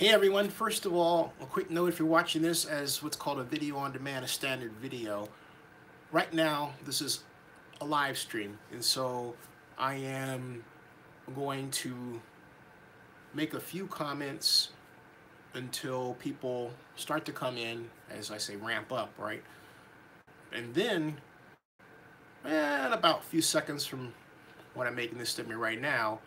Hey everyone, first of all, a quick note if you're watching this as what's called a video on demand, a standard video. Right now, this is a live stream, and so I am going to make a few comments until people start to come in, as I say, ramp up, right? And then, in about a few seconds from when I'm making this statement right now,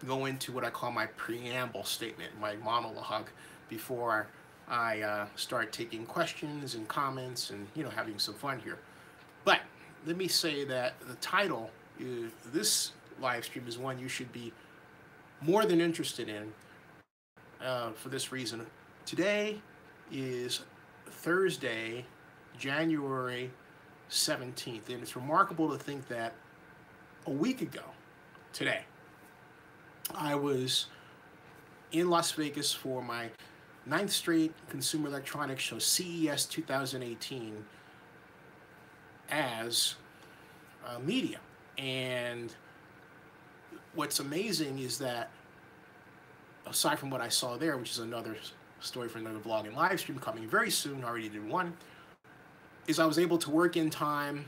go into what I call my preamble statement, my monologue, before I start taking questions and comments and having some fun here. But let me say that the title is, this live stream is one you should be more than interested in for this reason. Today is Thursday, January 17th, and it's remarkable to think that a week ago today, I was in Las Vegas for my 9th straight Consumer Electronics Show, CES 2018, as media. And what's amazing is that, aside from what I saw there, which is another story for another vlog and live stream coming very soon, already did one, is I was able to work in time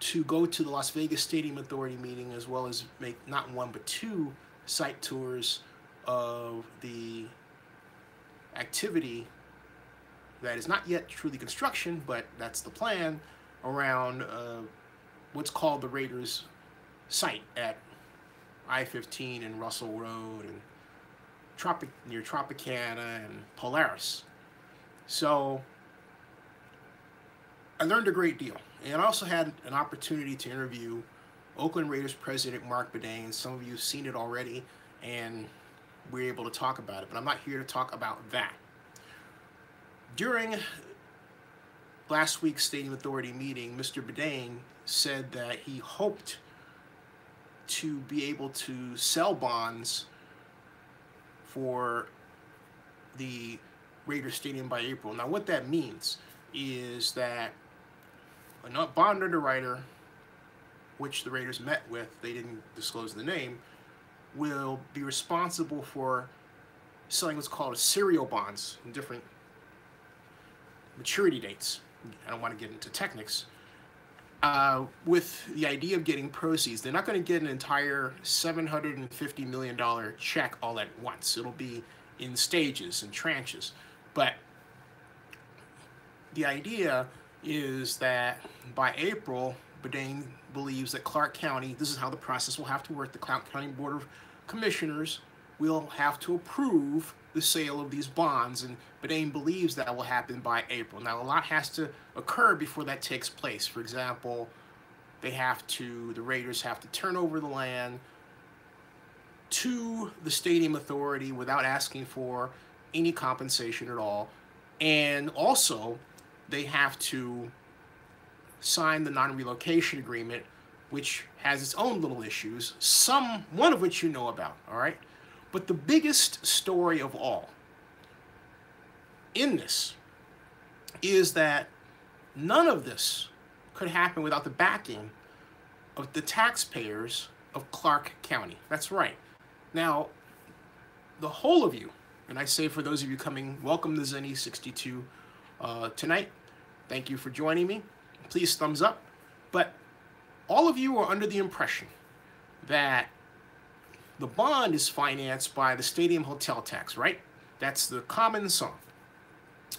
to go to the Las Vegas Stadium Authority meeting, as well as make not one but two site tours of the activity that is not yet truly construction, but that's the plan, around what's called the Raiders site at I-15 and Russell Road and near Tropicana and Polaris. So I learned a great deal. And I also had an opportunity to interview Oakland Raiders president Marc Badain. Some of you have seen it already, and we're able to talk about it. But I'm not here to talk about that. During last week's Stadium Authority meeting, Mr. Badain said that he hoped to be able to sell bonds for the Raiders Stadium by April. Now, what that means is that a bond underwriter, which the Raiders met with, they didn't disclose the name, will be responsible for selling what's called serial bonds in different maturity dates. I don't want to get into techniques. With the idea of getting proceeds. They're not going to get an entire $750 million check all at once. It'll be in stages and tranches. But the idea is that by April, Badain believes that Clark County, this is how the process will have to work, the Clark County Board of Commissioners will have to approve the sale of these bonds, and Badain believes that will happen by April. Now, a lot has to occur before that takes place. For example, the Raiders have to turn over the land to the Stadium Authority without asking for any compensation at all, and also they have to sign the non-relocation agreement, which has its own little issues, one of which you know about, all right? But the biggest story of all in this is that none of this could happen without the backing of the taxpayers of Clark County. That's right. Now, the whole of you, and I say for those of you coming, welcome to Zenny 62 tonight. Thank you for joining me. Please thumbs up. But all of you are under the impression that the bond is financed by the stadium hotel tax, right? That's the common song.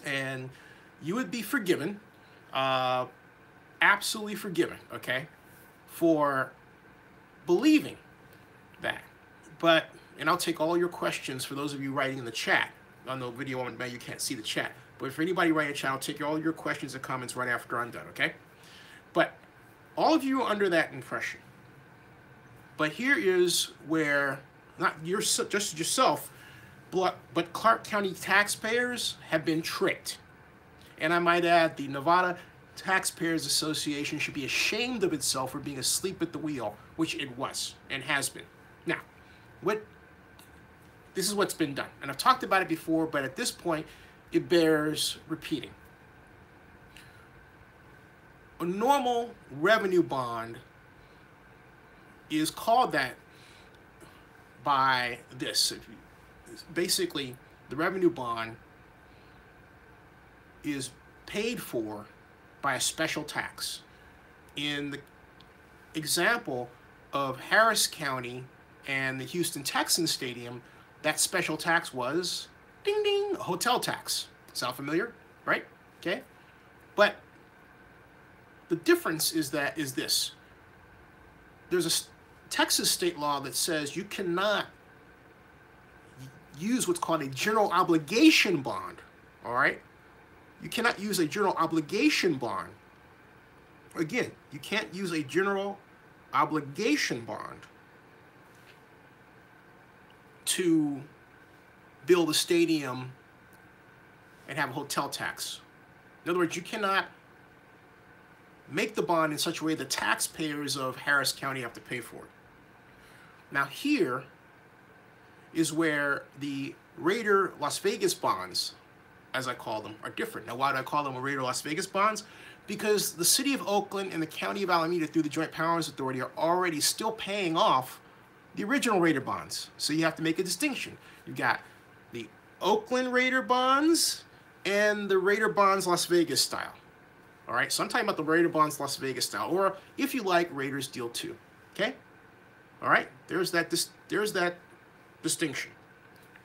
And you would be forgiven, absolutely forgiven, okay, for believing that. But, and I'll take all your questions for those of you writing in the chat. On the video on you can't see the chat. But if anybody writing a chat, I'll take all your questions and comments right after I'm done, okay? But all of you are under that impression. But here is where, not just yourself, but Clark County taxpayers have been tricked. And I might add, the Nevada Taxpayers Association should be ashamed of itself for being asleep at the wheel, which it was and has been. Now, this is what's been done. And I've talked about it before, but at this point, it bears repeating. A normal revenue bond is called that by this. basically the revenue bond is paid for by a special tax. In the example of Harris County and the Houston Texans Stadium, that special tax was, ding ding, a hotel tax. Sound familiar? Right? Okay? But the difference is this. There's a Texas state law that says you cannot use what's called a general obligation bond. All right? You cannot use a general obligation bond. Again, you can't use a general obligation bond to build a stadium and have a hotel tax. In other words, you cannot make the bond in such a way the taxpayers of Harris County have to pay for it. Now here is where the Raider Las Vegas bonds, as I call them, are different. Now why do I call them a Raider Las Vegas bonds? Because the city of Oakland and the county of Alameda through the Joint Powers Authority are already still paying off the original Raider bonds. So you have to make a distinction. You've got the Oakland Raider bonds and the Raider bonds Las Vegas style. All right, so I'm talking about the Raider bonds Las Vegas style, or if you like, Raiders Deal 2. Okay? All right, there's that distinction.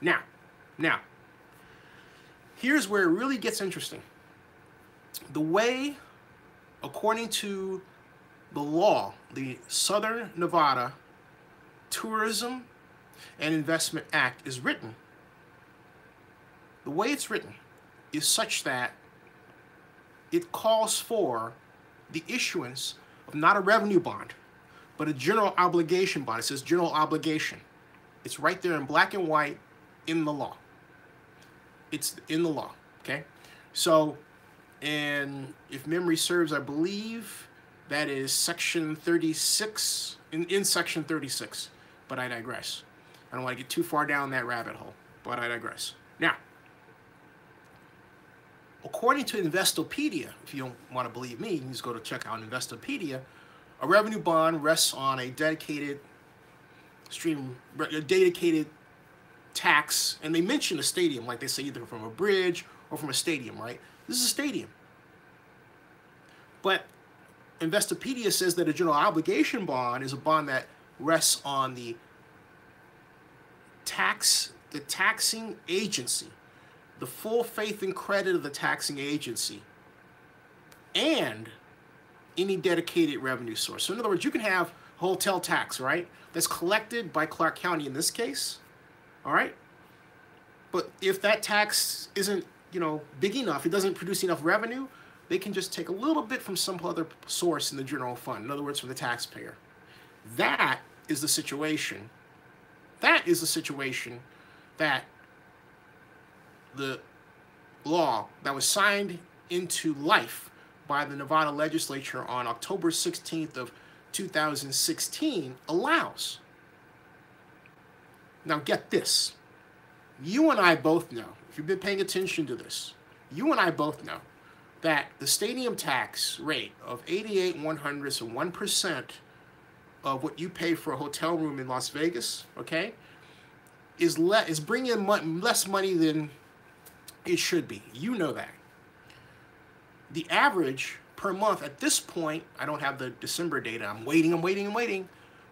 Now, here's where it really gets interesting. The way, according to the law, the Southern Nevada Tourism and Investment Act is written, the way it's written is such that it calls for the issuance of not a revenue bond, but a general obligation bond. It says general obligation. It's right there in black and white in the law. It's in the law, okay? So, and if memory serves, I believe that is section 36, in section 36, but I digress. I don't want to get too far down that rabbit hole, but I digress. Now, according to Investopedia, if you don't want to believe me, you can just go to check out Investopedia. A revenue bond rests on a dedicated tax, and they mention a stadium, like they say either from a bridge or from a stadium, right? This is a stadium. But Investopedia says that a general obligation bond is a bond that rests on the taxing agency, the full faith and credit of the taxing agency, and any dedicated revenue source. So in other words, you can have a hotel tax, right, that's collected by Clark County in this case, all right? But if that tax isn't, big enough, it doesn't produce enough revenue, they can just take a little bit from some other source in the general fund, in other words, from the taxpayer. That is the situation. That is the situation that the law that was signed into life by the Nevada Legislature on October 16th of 2016 allows. Now get this. You and I both know, if you've been paying attention to this, you and I both know that the stadium tax rate of 88/100, so 1% of what you pay for a hotel room in Las Vegas, okay, is bringing in less money than it should be. You know that. The average per month at this point, I don't have the December data, I'm waiting,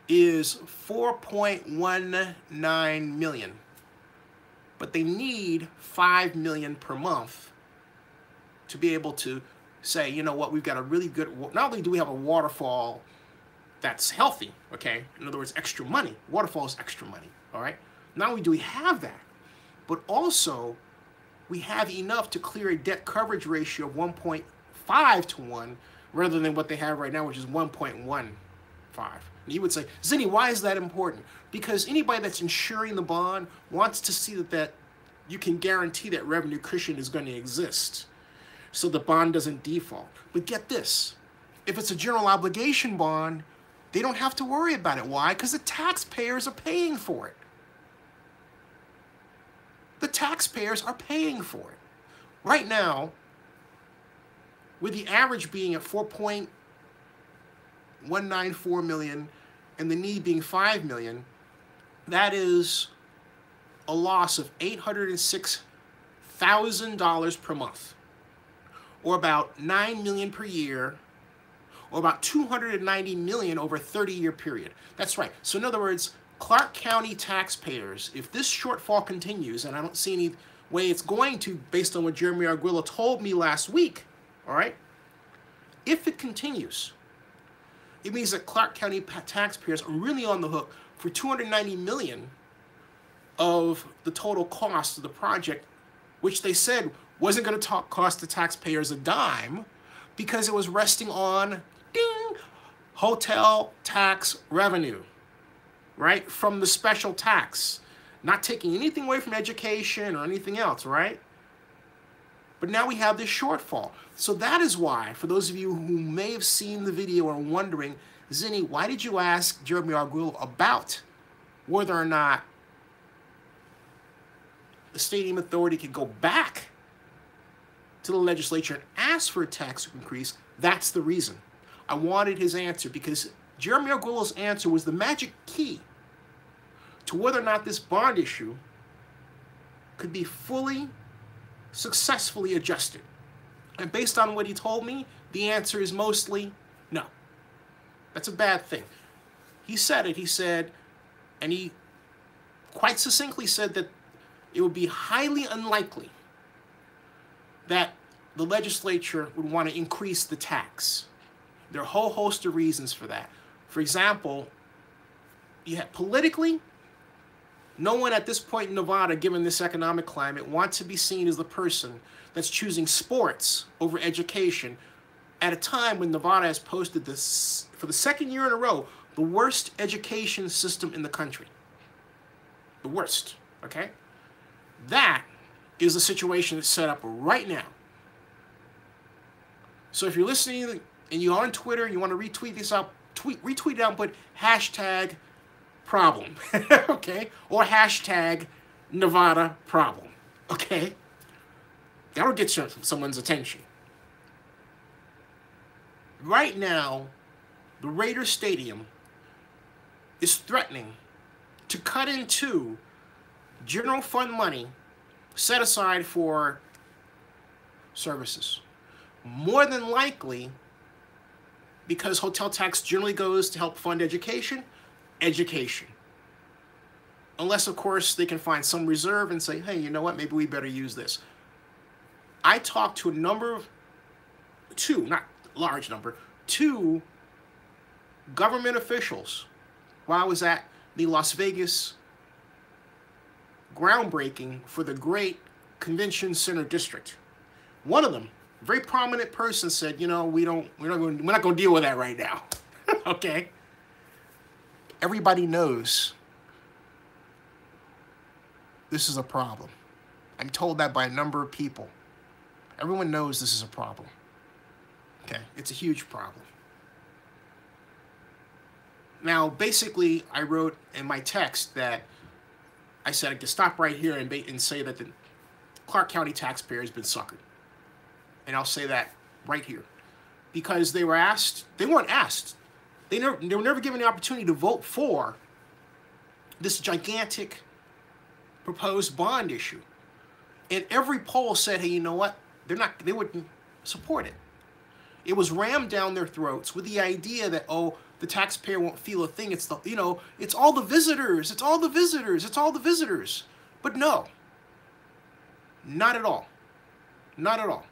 is 4.19 million. But they need 5 million per month to be able to say, you know what, we've got a really good, not only do we have a waterfall that's healthy, okay, in other words, extra money. Waterfall is extra money, all right? Not only do we have that, but also we have enough to clear a debt coverage ratio of 1.5 to 1 rather than what they have right now, which is 1.15. And you would say, Zinni, why is that important? Because anybody that's insuring the bond wants to see that you can guarantee that revenue cushion is going to exist so the bond doesn't default. But get this, if it's a general obligation bond, they don't have to worry about it. Why? Because the taxpayers are paying for it. The taxpayers are paying for it. Right now, with the average being at 4.194 million and the need being 5 million, that is a loss of $806,000 per month, or about $9 million per year, or about $290 million over a 30-year period. That's right. So in other words, Clark County taxpayers, if this shortfall continues, and I don't see any way it's going to based on what Jeremy Aguero told me last week, all right? If it continues, it means that Clark County taxpayers are really on the hook for $290 million of the total cost of the project, which they said wasn't going to cost the taxpayers a dime because it was resting on, ding, hotel tax revenue, right, from the special tax, not taking anything away from education or anything else, right? But now we have this shortfall. So that is why, for those of you who may have seen the video and are wondering, Zinni, why did you ask Jeremy Aguero about whether or not the Stadium Authority could go back to the legislature and ask for a tax increase? That's the reason. I wanted his answer because Jeremy Aguero's answer was the magic key to whether or not this bond issue could be fully, successfully adjusted. And based on what he told me, the answer is mostly no. That's a bad thing. He said it, he said, and he quite succinctly said that it would be highly unlikely that the legislature would want to increase the tax. There are a whole host of reasons for that. For example, politically, no one at this point in Nevada, given this economic climate, wants to be seen as the person that's choosing sports over education at a time when Nevada has posted this, for the second year in a row, the worst education system in the country. The worst, okay? That is the situation that's set up right now. So if you're listening and you're on Twitter and you want to retweet this out, retweet it out and put hashtag problem, okay? Or hashtag Nevada problem, okay? That'll get someone's attention. Right now, the Raiders Stadium is threatening to cut into general fund money set aside for services. More than likely, because hotel tax generally goes to help fund education. Unless, of course, they can find some reserve and say, hey, you know what, maybe we better use this. I talked to two government officials while I was at the Las Vegas groundbreaking for the great convention center district. One of them, a very prominent person, said, you know, we're not going to deal with that right now. Okay? Everybody knows this is a problem. I'm told that by a number of people. Everyone knows this is a problem. Okay? It's a huge problem. Now, basically, I wrote in my text that I said I could stop right here and say that the Clark County taxpayer has been suckered. And I'll say that right here. Because they weren't asked. They were never given the opportunity to vote for this gigantic proposed bond issue. And every poll said, hey, you know what? They wouldn't support it. It was rammed down their throats with the idea that, oh, the taxpayer won't feel a thing. It's it's all the visitors. It's all the visitors. It's all the visitors. But no, not at all. Not at all.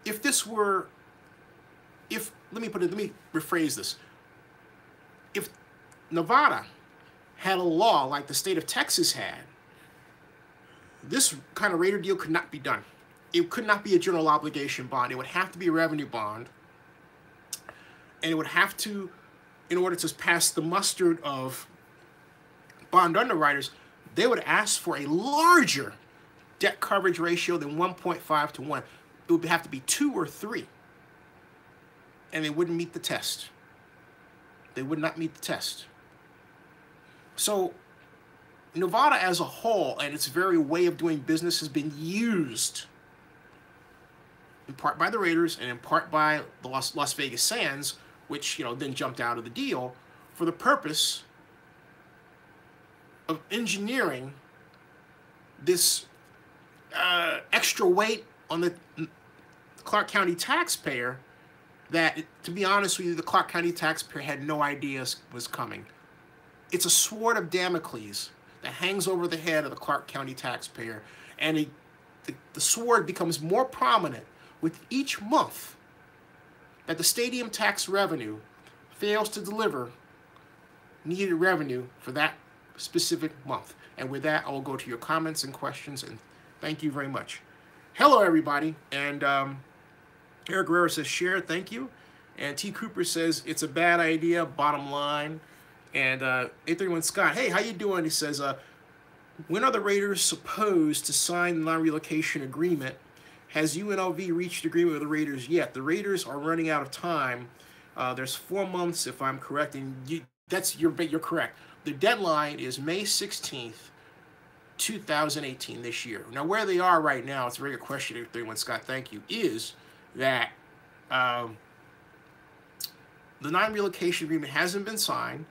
Let me rephrase this. If Nevada had a law like the state of Texas had, this kind of Raider deal could not be done. It could not be a general obligation bond. It would have to be a revenue bond. And it would have to, in order to pass the mustard of bond underwriters, they would ask for a larger debt coverage ratio than 1.5 to 1. It would have to be 2 or 3. And they wouldn't meet the test. They would not meet the test. So Nevada as a whole and its very way of doing business has been used in part by the Raiders and in part by the Las Vegas Sands, which then jumped out of the deal for the purpose of engineering this extra weight on the Clark County taxpayer that, to be honest with you, the Clark County taxpayer had no idea was coming. It's a sword of Damocles that hangs over the head of the Clark County taxpayer, and the sword becomes more prominent with each month that the stadium tax revenue fails to deliver needed revenue for that specific month. And with that, I will go to your comments and questions, and thank you very much. Hello, everybody. And Eric Guerrero says, share, thank you. And T. Cooper says, it's a bad idea, bottom line. And 831 Scott, hey, how you doing? He says, when are the Raiders supposed to sign the non-relocation agreement? Has UNLV reached agreement with the Raiders yet? The Raiders are running out of time. There's 4 months, if I'm correct, and you're correct. The deadline is May 16th, 2018, this year. Now, where they are right now, it's a very good question, 831 Scott, thank you, is that the non-relocation agreement hasn't been signed,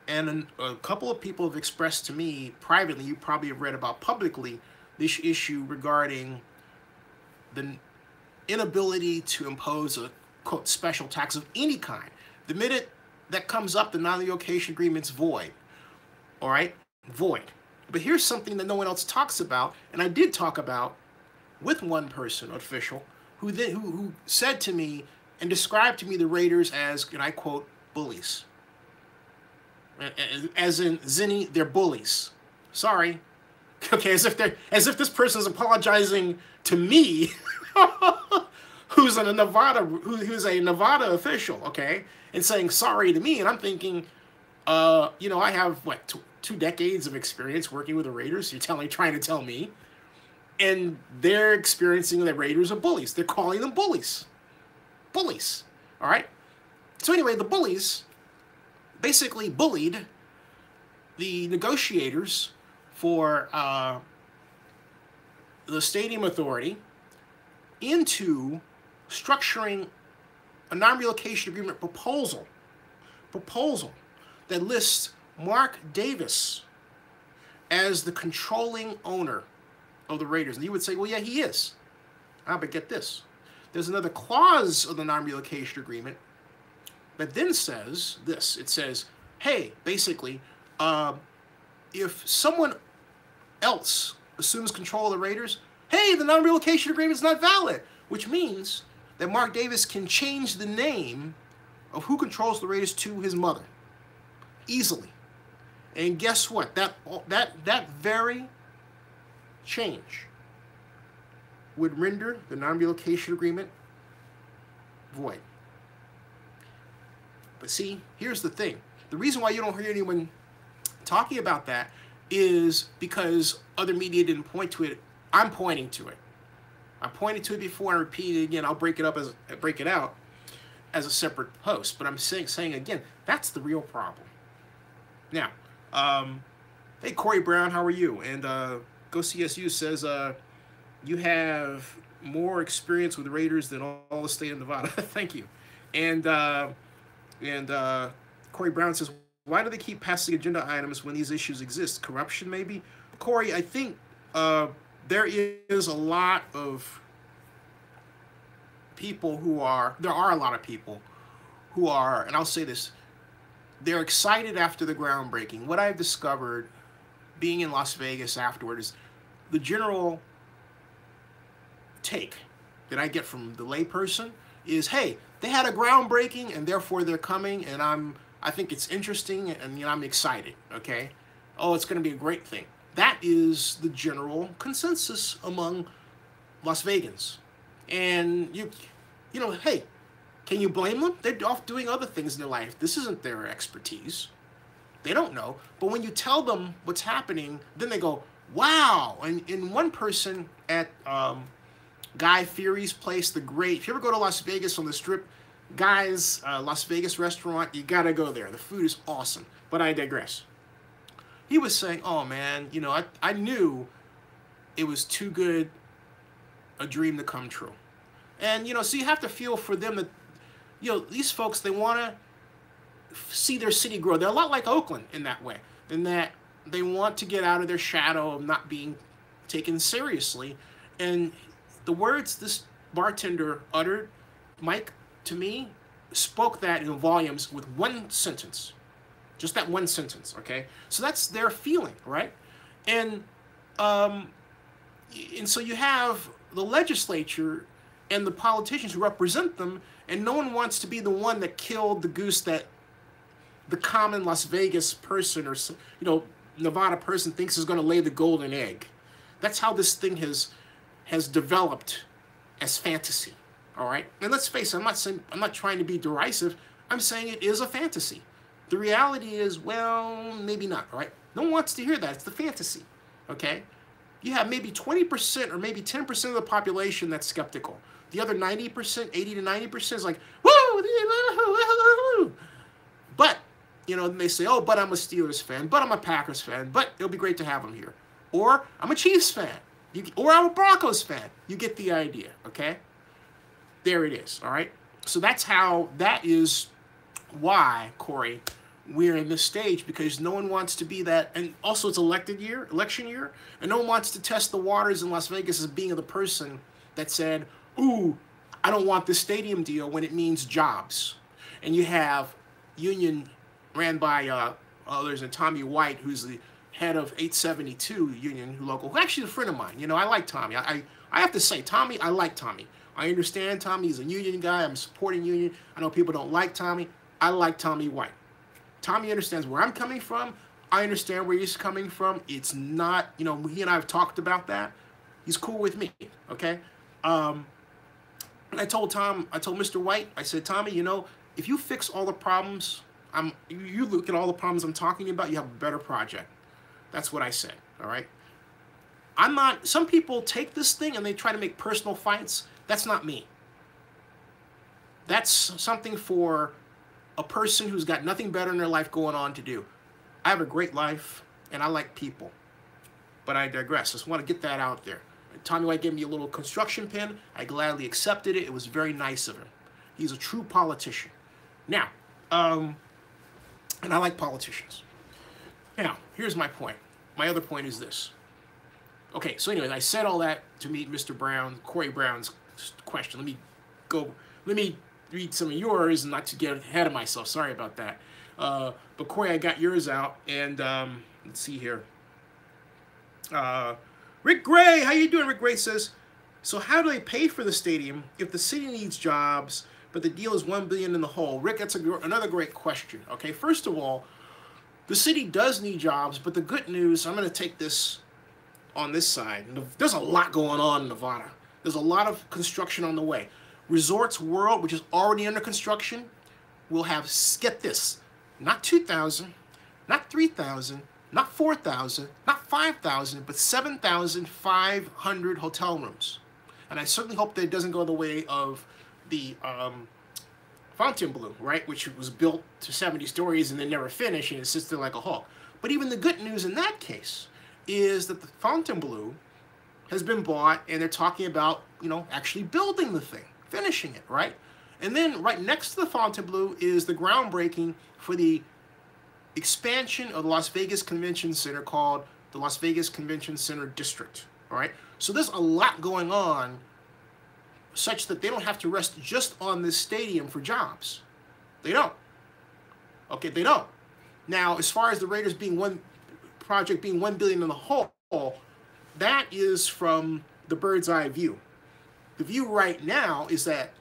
and a couple of people have expressed to me privately, you probably have read about publicly, this issue regarding the inability to impose a, quote, special tax of any kind. The minute that comes up, the non-relocation agreement's void. All right? Void. But here's something that no one else talks about, and I did talk about with one person, official, who said to me and described to me the Raiders as, and I quote, bullies. As in, Zinni, they're bullies. Sorry. Okay, as if this person is apologizing to me, who's a Nevada official, okay, and saying sorry to me, and I'm thinking, you know, I have what, two decades of experience working with the Raiders. You're trying to tell me, and they're experiencing the Raiders are bullies. They're calling them bullies. Bullies. All right. So anyway, the bullies basically bullied the negotiators for the stadium authority into structuring a non-relocation agreement proposal that lists Marc Davis as the controlling owner of the Raiders. And you would say, well, yeah, he is. But get this. There's another clause of the non-relocation agreement that then says this. It says, hey, basically, if someone else assumes control of the Raiders, hey, the non-relocation agreement is not valid, which means that Marc Davis can change the name of who controls the Raiders to his mother easily. And guess what? That very change would render the non-relocation agreement void. But see, here's the thing. The reason why you don't hear anyone talking about that is because other media didn't point to it. I'm pointing to it. I pointed to it before and repeat it again. I'll break it out as a separate post. But I'm saying again, that's the real problem. Now, hey, Corey Brown, how are you? And Go CSU says you have more experience with Raiders than all the state of Nevada. Thank you. And Corey Brown says, why do they keep passing agenda items when these issues exist? Corruption, maybe? Corey, I think there is a lot of people there are a lot of people who are, and I'll say this, they're excited after the groundbreaking. What I've discovered being in Las Vegas afterward is the general take that I get from the layperson is, hey, they had a groundbreaking and therefore they're coming, and I think it's interesting, and you know, I'm excited, okay? Oh, it's going to be a great thing. That is the general consensus among Las Vegans. And you know, hey, can you blame them? They're off doing other things in their life. This isn't their expertise. They don't know. But when you tell them what's happening, then they go, wow. And one person at Guy Fieri's place, the great, if you ever go to Las Vegas on the Strip, Guy's Las Vegas restaurant, you got to go there. The food is awesome. But I digress. He was saying, oh, man, you know, I knew it was too good a dream to come true. And, you know, so you have to feel for them that, you know, these folks, they want to see their city grow. They're a lot like Oakland in that way, in that they want to get out of their shadow of not being taken seriously. And the words this bartender uttered, Mike, to me, spoke that in volumes with one sentence. Just that one sentence, okay? So that's their feeling, right? And so you have the legislature and the politicians who represent them, and no one wants to be the one that killed the goose that the common Las Vegas person or Nevada person thinks is going to lay the golden egg. That's how this thing has developed as fantasy. All right, and let's face it, I'm not trying to be derisive. I'm saying it is a fantasy. The reality is, well, maybe not. All right, no one wants to hear that. It's the fantasy. Okay, you have maybe 20% or maybe 10% of the population that's skeptical. The other 90%, 80 to 90% is like, woo! But they say, oh, but I'm a Steelers fan, but I'm a Packers fan, but it'll be great to have them here. Or I'm a Chiefs fan, or I'm a Broncos fan. You get the idea, okay? There it is, all right? So that is why, Corey, we're in this stage, because no one wants to be that, and also it's election year, and no one wants to test the waters in Las Vegas as being the person that said, ooh, I don't want this stadium deal when it means jobs. And you have Union ran by others, and Tommy White, who's the head of 872 Union local, who actually is a friend of mine. I like Tommy. I have to say, Tommy, I like Tommy. I understand Tommy. He's a union guy. I'm supporting union. I know people don't like Tommy. I like Tommy White. Tommy understands where I'm coming from. I understand where he's coming from. It's not, he and I have talked about that. He's cool with me, okay? And I told Mr. White, I said, Tommy, if you fix all the problems, you look at all the problems I'm talking about, you have a better project. That's what I said, all right? Some people take this thing and they try to make personal fights. That's not me. That's something for a person who's got nothing better in their life going on to do. I have a great life, and I like people. But I digress. Just want to get that out there. Tommy White gave me a little construction pin. I gladly accepted it. It was very nice of him. He's a true politician. Now, and I like politicians. Now, here's my point. My other point is this. Okay, so anyway, I said all that to meet Mr. Brown, Corey Brown's question. Let me read some of yours, and not to get ahead of myself. Sorry about that. But Corey, I got yours out, and let's see here. Rick Gray, how you doing? Rick Gray says, so how do they pay for the stadium if the city needs jobs, but the deal is $1 billion in the hole? Rick, that's another great question. Okay, first of all, the city does need jobs, but the good news, I'm going to take this on this side. There's a lot going on in Nevada. There's a lot of construction on the way. Resorts World, which is already under construction, will have, get this, not 2,000, not 3,000, not 4,000, not 5,000, but 7,500 hotel rooms. And I certainly hope that it doesn't go the way of the Fontainebleau, right, which was built to 70 stories and then never finished and it sits there like a hulk. But even the good news in that case is that the Fontainebleau has been bought, and they're talking about, actually building the thing, finishing it, right? And then right next to the Fontainebleau is the groundbreaking for the expansion of the Las Vegas Convention Center called the Las Vegas Convention Center District, all right? So there's a lot going on such that they don't have to rest just on this stadium for jobs. They don't. Okay, they don't. Now, as far as the Raiders being $1 billion in the hole, that is from the bird's eye view. The view right now is that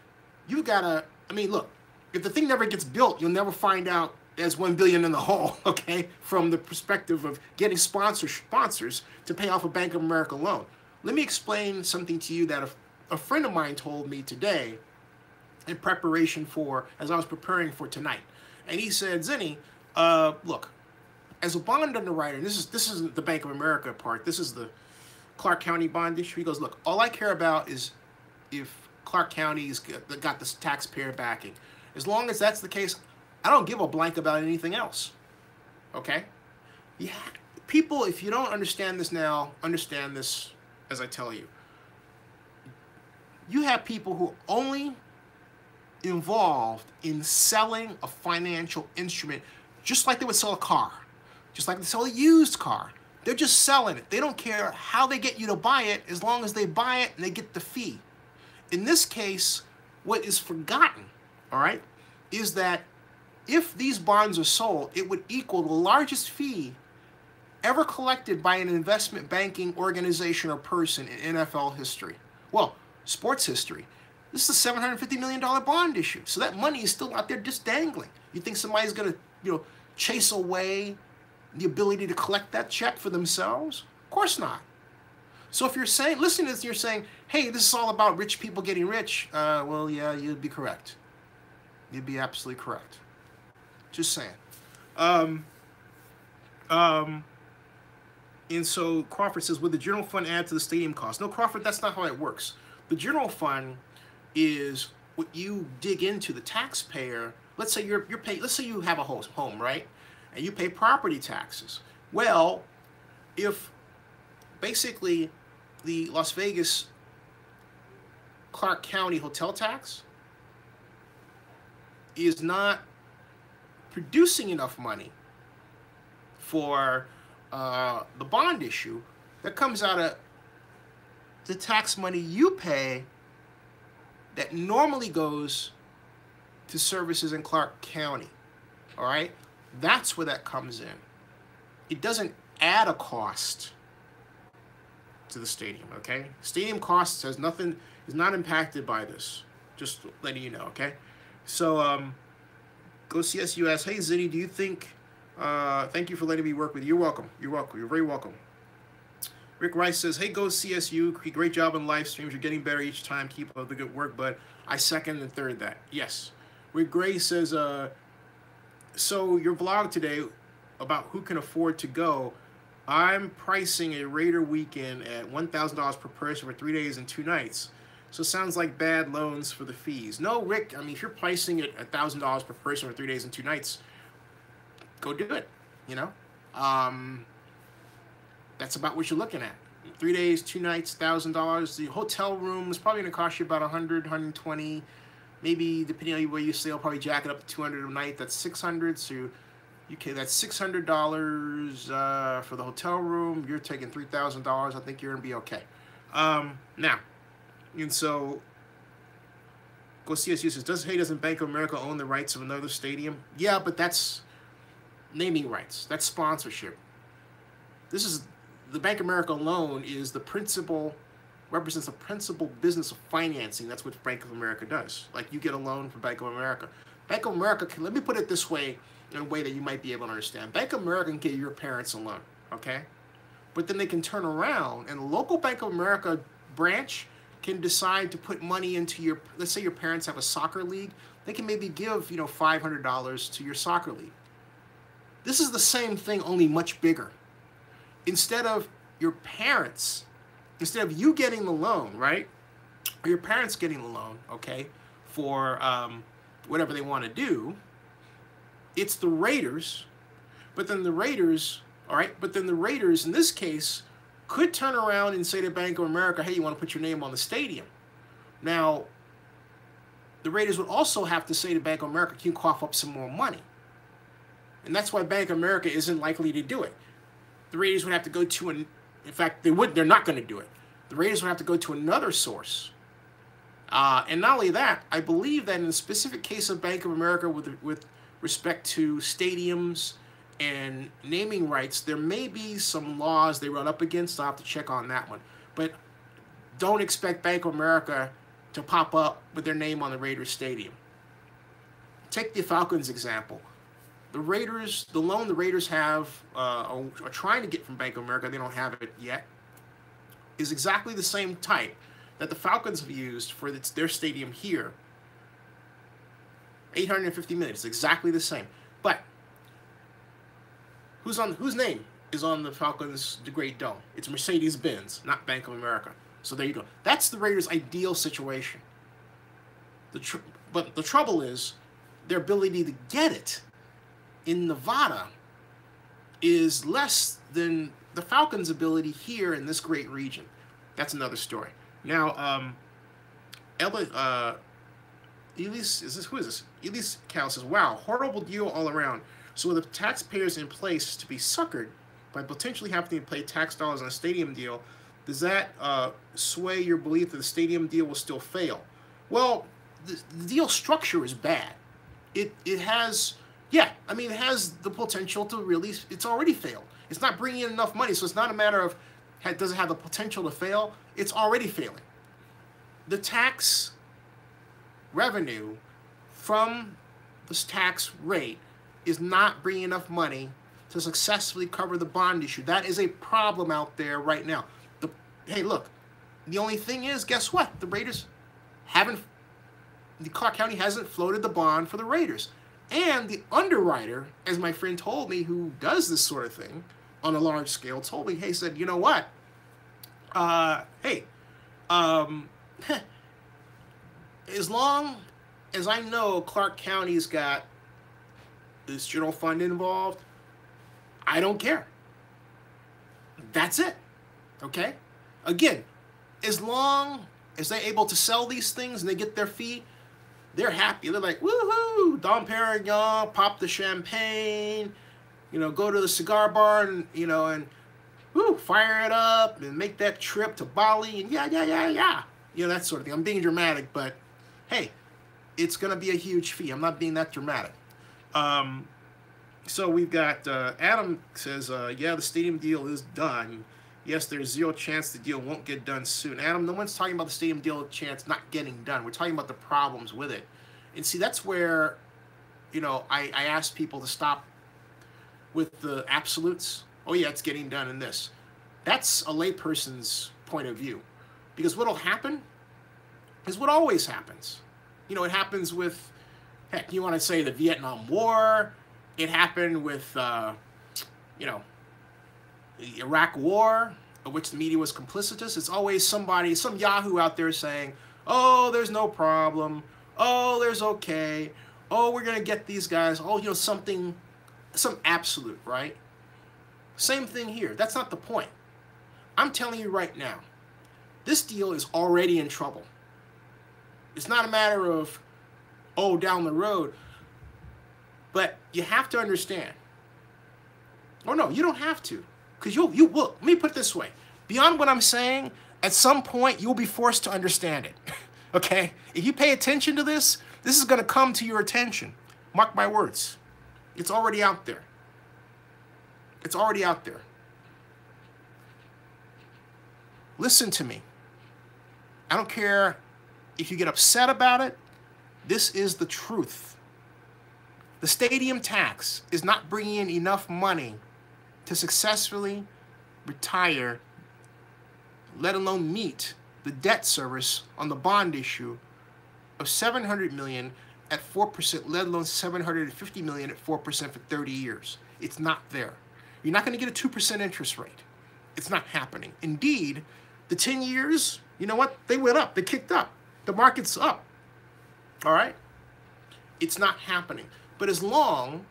you gotta, look, if the thing never gets built, you'll never find out there's $1 billion in the hole, okay, from the perspective of getting sponsors to pay off a Bank of America loan. Let me explain something to you that a friend of mine told me today in preparation for, as I was preparing for tonight. And he said, Zinni, look, as a bond underwriter, this isn't the Bank of America part, this is the Clark County bond issue. He goes, look, all I care about is if Clark County's got this taxpayer backing. As long as that's the case, I don't give a blank about anything else. Okay? Yeah. People, if you don't understand this now, understand this as I tell you. You have people who are only involved in selling a financial instrument just like they would sell a car, just like they sell a used car. They're just selling it. They don't care how they get you to buy it as long as they buy it and they get the fee. In this case, what is forgotten, all right, is that if these bonds are sold, it would equal the largest fee ever collected by an investment banking organization or person in NFL history. Well, sports history. This is a $750 million bond issue. So that money is still out there just dangling. You think somebody's going to, chase away the ability to collect that check for themselves? Of course not. So if you're saying, listening to this, you're saying, hey, this is all about rich people getting rich. Well, yeah, you'd be correct. You'd be absolutely correct. Just saying. And so Crawford says, would the general fund add to the stadium cost? No, Crawford, that's not how it works. The general fund is what you dig into. The taxpayer, let's say you're paying, let's say you have a home, right? And you pay property taxes. Well, if basically the Las Vegas Clark County hotel tax is not producing enough money for the bond issue, that comes out of the tax money you pay that normally goes to services in Clark County. All right? That's where that comes in. It doesn't add a cost to the stadium, okay? Stadium costs has nothing, is not impacted by this. Just letting you know, okay? So, Go CSU asks, hey, Zitty, do you think, thank you for letting me work with you. You're welcome. You're welcome. You're very welcome. Rick Rice says, hey, Go CSU, great job on live streams. You're getting better each time. Keep up the good work, but I second and third that. Yes. Rick Gray says, so your vlog today about who can afford to go, I'm pricing a Raider weekend at $1,000 per person for 3 days and 2 nights. So it sounds like bad loans for the fees. No, Rick, I mean, if you're pricing it at $1,000 per person for 3 days and 2 nights, go do it, you know? That's about what you're looking at. 3 days, 2 nights, $1,000. The hotel room is probably going to cost you about $100, $120. Maybe, depending on where you stay, I'll probably jack it up to $200 a night. That's $600. So that's $600 for the hotel room. You're taking $3,000. I think you're going to be okay. Now, and so, Go CSU says, doesn't Bank of America own the rights of another stadium? Yeah, but that's naming rights. That's sponsorship. This is, the Bank of America loan is the principal, represents the principal business of financing. That's what Bank of America does. Like, you get a loan from Bank of America. Bank of America can, let me put it this way, in a way that you might be able to understand. Bank of America can get your parents a loan, okay? But then they can turn around, and a local Bank of America branch can decide to put money into your, let's say your parents have a soccer league, they can maybe give, $500 to your soccer league. This is the same thing, only much bigger. Instead of your parents, instead of you getting the loan, right, or your parents getting the loan, okay, for whatever they want to do, it's the Raiders, but then the Raiders, all right, but then the Raiders, in this case, could turn around and say to Bank of America, hey, you want to put your name on the stadium. Now, the Raiders would also have to say to Bank of America, can you cough up some more money? And that's why Bank of America isn't likely to do it. The Raiders would have to go to in fact, they're not going to do it. The Raiders would have to go to another source. And not only that, I believe that in the specific case of Bank of America with respect to stadiums and naming rights, there may be some laws they run up against. I'll have to check on that one. But don't expect Bank of America to pop up with their name on the Raiders stadium. Take the Falcons example. The Raiders, the loan the Raiders have, are trying to get from Bank of America, they don't have it yet, is exactly the same type that the Falcons have used for their stadium here. $850 million. It's exactly the same. But whose name is on the Falcons' the Great Dome? It's Mercedes-Benz, not Bank of America. So there you go. That's the Raiders' ideal situation. But the trouble is their ability to get it in Nevada is less than the Falcons' ability here in this great region. That's another story. Now, Elise, who is this? Elise Cal says, wow, horrible deal all around. So with the taxpayers in place to be suckered, by potentially having to pay tax dollars on a stadium deal, does that sway your belief that the stadium deal will still fail? Well, the deal structure is bad. It has, yeah, I mean, it has the potential to really, it's already failed. It's not bringing in enough money, so it's not a matter of, does it have the potential to fail? It's already failing. The tax revenue from this tax rate is not bringing enough money to successfully cover the bond issue. That is a problem out there right now. Hey, look, the only thing is, guess what? The Raiders haven't, the Clark County hasn't floated the bond for the Raiders. And the underwriter, as my friend told me, who does this sort of thing on a large scale, told me, hey, said, you know what? As long as I know Clark County's got this general fund involved, I don't care. That's it. Okay? Again, as long as they're able to sell these things and they get their fee, they're happy. They're like, woohoo, Dom Perignon, pop the champagne, you know, go to the cigar bar and, you know, and woo, fire it up and make that trip to Bali and yeah. You know, that sort of thing. I'm being dramatic, but hey, it's going to be a huge fee. I'm not being that dramatic. So we've got Adam says, yeah, the stadium deal is done. Yes, there's zero chance the deal won't get done soon. Adam, no one's talking about the stadium deal chance not getting done. We're talking about the problems with it. And see, that's where, you know, I ask people to stop with the absolutes. Oh, yeah, it's getting done in this. That's a layperson's point of view. Because what'll happen is what always happens. You know, it happens with, heck, you want to say the Vietnam War. It happened with, you know, the Iraq War, of which the media was complicitous. It's always somebody, some yahoo out there saying, oh, there's no problem. Oh, there's okay. Oh, we're going to get these guys. Oh, you know, something, some absolute, right? Same thing here. That's not the point. I'm telling you right now, this deal is already in trouble. It's not a matter of, oh, down the road. But you have to understand. Oh, no, you don't have to. Because you will. Let me put it this way. Beyond what I'm saying, at some point, you'll be forced to understand it. Okay? If you pay attention to this, this is going to come to your attention. Mark my words. It's already out there. It's already out there. Listen to me. I don't care if you get upset about it. This is the truth. The stadium tax is not bringing in enough money to successfully retire, let alone meet the debt service on the bond issue of $700 million at 4%, let alone $750 million at 4% for 30 years. It's not there. You're not going to get a 2% interest rate. It's not happening. Indeed, the 10 years, you know what? They went up. They kicked up. The market's up. All right? It's not happening. But as long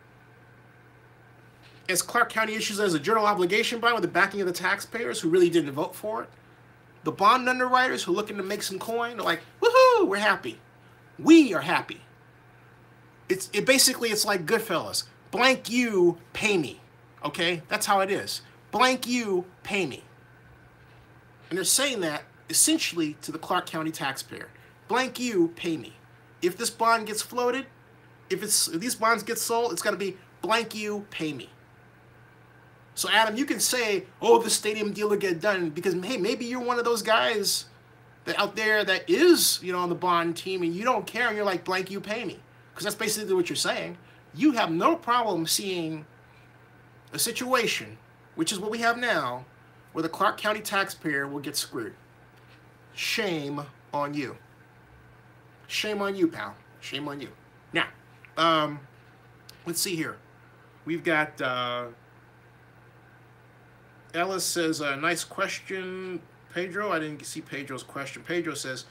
as Clark County issues as a general obligation bond with the backing of the taxpayers who really didn't vote for it, the bond underwriters who are looking to make some coin are like, woohoo, we're happy. We are happy. It's like Goodfellas. Blank you, pay me. Okay? That's how it is. Blank you, pay me. And they're saying that essentially to the Clark County taxpayer. Blank you, pay me. If this bond gets floated, if these bonds get sold, it's got to be blank you, pay me. So Adam, you can say, oh, the stadium deal will get done because, hey, maybe you're one of those guys that out there that is, you know, on the bond team and you don't care and you're like, blank you, pay me. Because that's basically what you're saying. You have no problem seeing a situation, which is what we have now, where the Clark County taxpayer will get screwed. Shame on you. Shame on you, pal. Shame on you. Now, let's see here. We've got Ellis says, nice question, Pedro. I didn't see Pedro's question. Pedro says,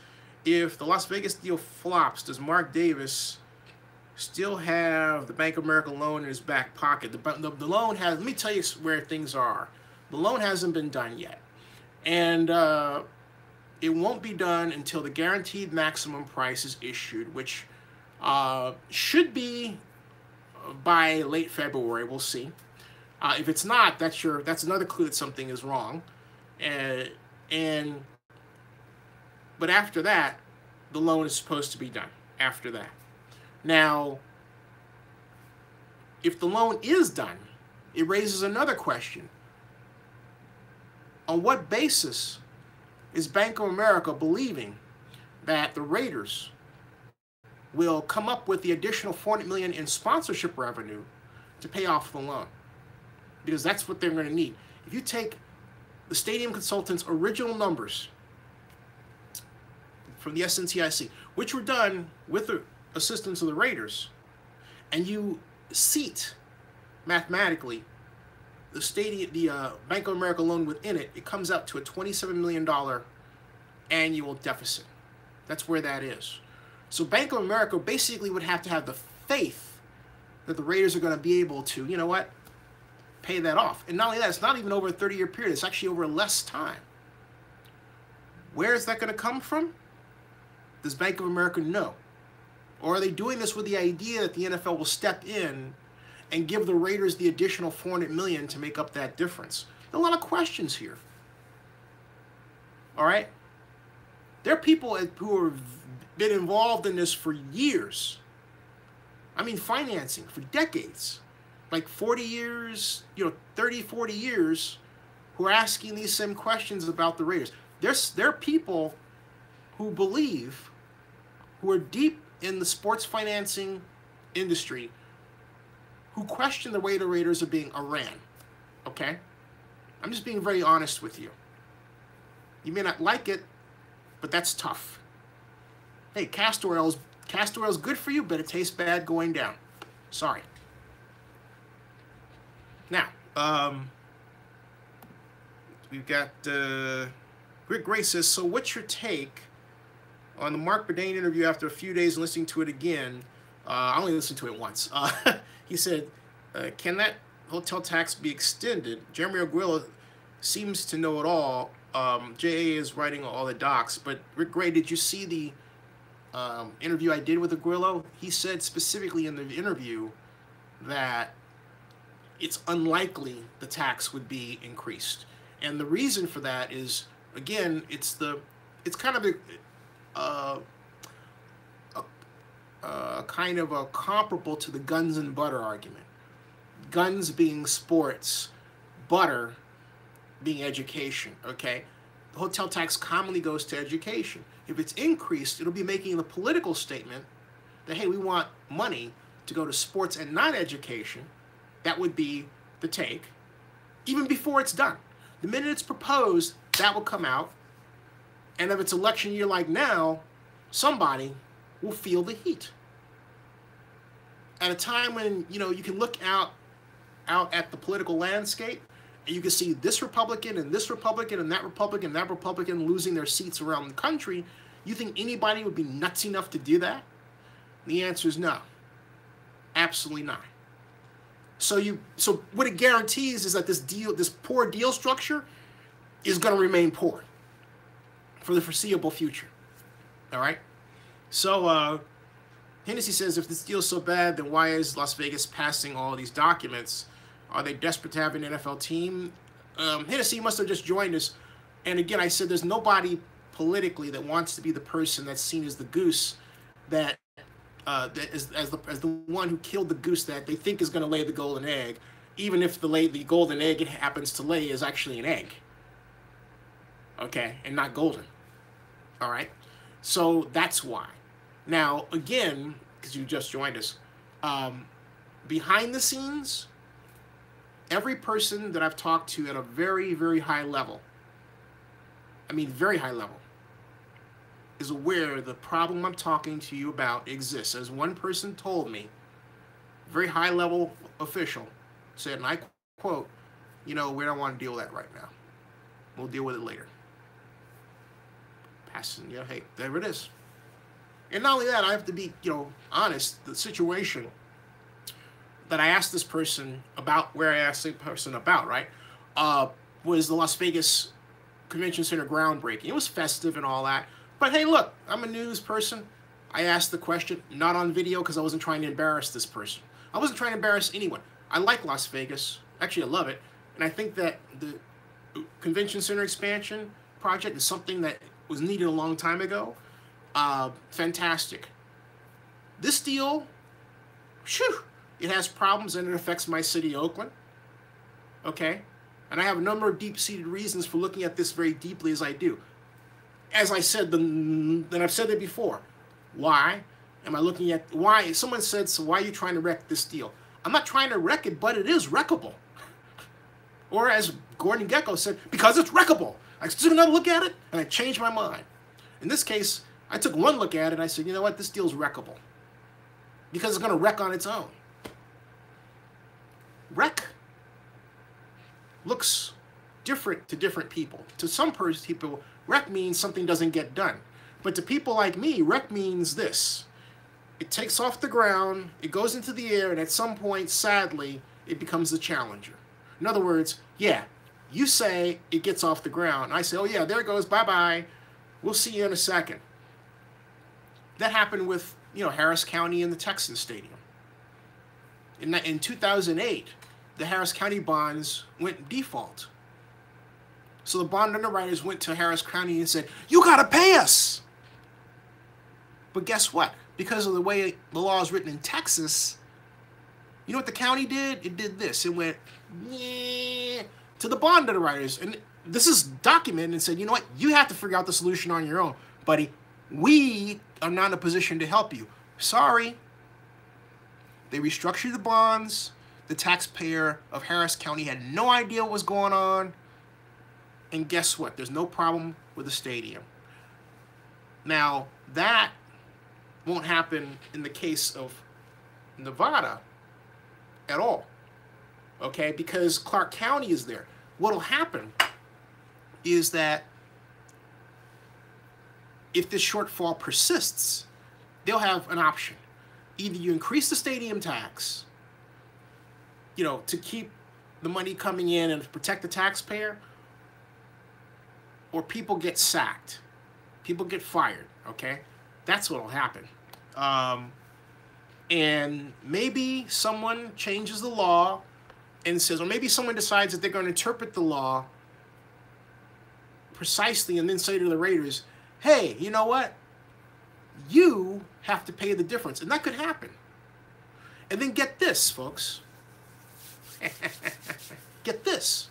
if the Las Vegas deal flops, does Mark Davis still have the Bank of America loan in his back pocket? The loan has, let me tell you where things are. The loan hasn't been done yet. And it won't be done until the guaranteed maximum price is issued, which should be by late February. We'll see. If it's not, that's another clue that something is wrong. And but after that, the loan is supposed to be done. After that, now, if the loan is done, it raises another question. On what basis is Bank of America believing that the Raiders will come up with the additional $400 million in sponsorship revenue to pay off the loan? Because that's what they're going to need. If you take the Stadium Consultants' original numbers from the SNTIC, which were done with the assistance of the Raiders, and you seat mathematically the Bank of America loan within it, it comes out to a $27 million annual deficit. That's where that is. So Bank of America basically would have to have the faith that the Raiders are going to be able to, you know what, pay that off. And not only that, it's not even over a 30-year period. It's actually over less time. Where is that going to come from? Does Bank of America know? Or are they doing this with the idea that the NFL will step in and give the Raiders the additional $400 million to make up that difference? There are a lot of questions here. All right? There are people who have been involved in this for years. I mean, financing for decades. Like 40 years, 30, 40 years, who are asking these same questions about the Raiders. There are people who believe, who are deep in the sports financing industry, who question the way the Raiders are being ran. Okay? I'm just being very honest with you. You may not like it, but that's tough. Hey, castor oil's good for you, but it tastes bad going down. Sorry. Now, we've got Rick Gray says, so what's your take on the Marc Badain interview after a few days listening to it again? I only listened to it once. He said, can that hotel tax be extended? Jeremy Aguero seems to know it all. JA is writing all the docs. But Rick Gray, did you see the interview I did with Aguero? He said specifically in the interview that it's unlikely the tax would be increased. And the reason for that is, again, it's kind of a kind of a comparable to the guns and butter argument. Guns being sports, butter being education, okay? The hotel tax commonly goes to education. If it's increased, it'll be making the political statement that, hey, we want money to go to sports and not education. That would be the take, even before it's done. The minute it's proposed, that will come out. And if it's election year like now, somebody will feel the heat. At a time when, you can look out at the political landscape, and you can see this Republican and this Republican and that Republican and that Republican losing their seats around the country, you think anybody would be nuts enough to do that? The answer is no. Absolutely not. So what it guarantees is that this poor deal structure is going to remain poor for the foreseeable future. All right? So Hennessy says, if this deal is so bad, then why is Las Vegas passing all these documents? Are they desperate to have an NFL team? Hennessy must have just joined us. And again, I said there's nobody politically that wants to be the person that's seen as the goose that as the one who killed the goose that they think is going to lay the golden egg, even if the golden egg it happens to lay is actually an egg. Okay, and not golden. All right, so that's why. Now, again, because you just joined us, behind the scenes, every person that I've talked to at a very, very high level, I mean very high level, is aware the problem I'm talking to you about exists. As one person told me, very high level official said, and I quote, we don't want to deal with that right now. We'll deal with it later. Passing, hey, there it is. And not only that, I have to be, honest. The situation that I asked this person about, where I asked the person about, right, was the Las Vegas Convention Center groundbreaking. It was festive and all that. But hey, look, I'm a news person. I asked the question, not on video, because I wasn't trying to embarrass this person. I wasn't trying to embarrass anyone. I like Las Vegas. Actually, I love it. And I think that the convention center expansion project is something that was needed a long time ago. Fantastic. This deal, whew, it has problems and it affects my city, Oakland. Okay? And I have a number of deep-seated reasons for looking at this very deeply as I do. As I said, and I've said it before, why am I looking at, why, someone said, so why are you trying to wreck this deal? I'm not trying to wreck it, but it is wreckable. Or as Gordon Gekko said, because it's wreckable. I took another look at it, and I changed my mind. In this case, I took one look at it, and I said, you know what, this deal's wreckable. Because it's going to wreck on its own. Wreck looks different to different people. To some people, wreck means something doesn't get done. But to people like me, wreck means this. It takes off the ground, it goes into the air, and at some point, sadly, it becomes the challenger. In other words, yeah, you say it gets off the ground. I say, oh yeah, there it goes, bye-bye. We'll see you in a second. That happened with, Harris County and the Texans Stadium. In 2008, the Harris County bonds went default. So the bond underwriters went to Harris County and said, you gotta pay us. But guess what? Because of the way the law is written in Texas, you know what the county did? It did this. It went, yeah, to the bond underwriters. And this is documented and said, you know what? You have to figure out the solution on your own, buddy. We are not in a position to help you. Sorry. They restructured the bonds. The taxpayer of Harris County had no idea what was going on. And guess what? There's no problem with the stadium. Now, that won't happen in the case of Nevada at all. Okay? Because Clark County is there. What'll happen is that if this shortfall persists, they'll have an option. Either you increase the stadium tax, to keep the money coming in and protect the taxpayer, or people get sacked. People get fired, okay? That's what'll happen. And maybe someone changes the law and says, or maybe someone decides that they're going to interpret the law precisely and then say to the Raiders, hey, you know what? You have to pay the difference. And that could happen. And then get this, folks. Get this.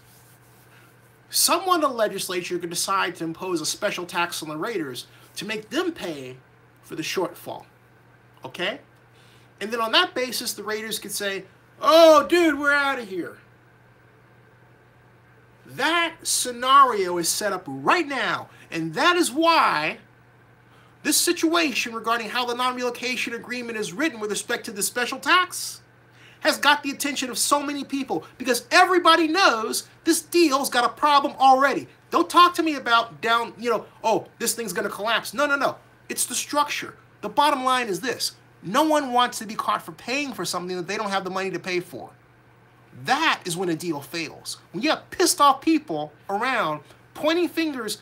Someone in the legislature could decide to impose a special tax on the Raiders to make them pay for the shortfall. Okay? And then on that basis, the Raiders could say, oh, dude, we're out of here. That scenario is set up right now. And that is why this situation regarding how the non-relocation agreement is written with respect to the special tax has got the attention of so many people, because everybody knows this deal's got a problem already. Don't talk to me about oh, this thing's going to collapse. No, no, no. It's the structure. The bottom line is this. No one wants to be caught for paying for something that they don't have the money to pay for. That is when a deal fails. When you have pissed off people around pointing fingers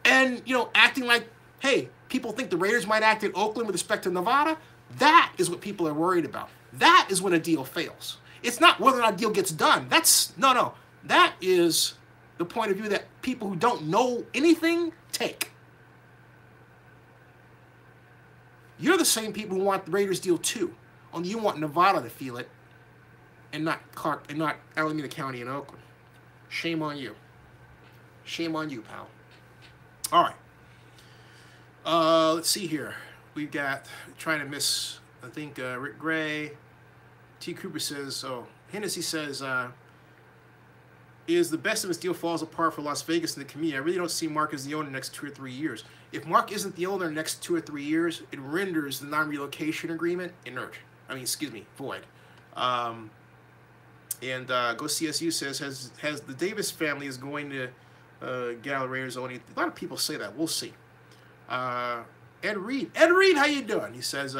and, acting like, hey, people think the Raiders might act in Oakland with respect to Nevada, that is what people are worried about. That is when a deal fails. It's not whether or not a deal gets done. No. That is the point of view that people who don't know anything take. You're the same people who want the Raiders deal too. Only you want Nevada to feel it and not Alameda County and Oakland. Shame on you. Shame on you, pal. All right. Let's see here. We've got, trying to miss, I think, Rick Gray. T. Cooper says, Hennessy says, is the best of this deal falls apart for Las Vegas and the community. I really don't see Marc as the owner in the next 2 or 3 years. If Marc isn't the owner in the next 2 or 3 years, it renders the non-relocation agreement inert. Void. And Go CSU says, has the Davis family is going to Gal Raiders owning. A lot of people say that. We'll see. Ed Reed, how you doing? He says,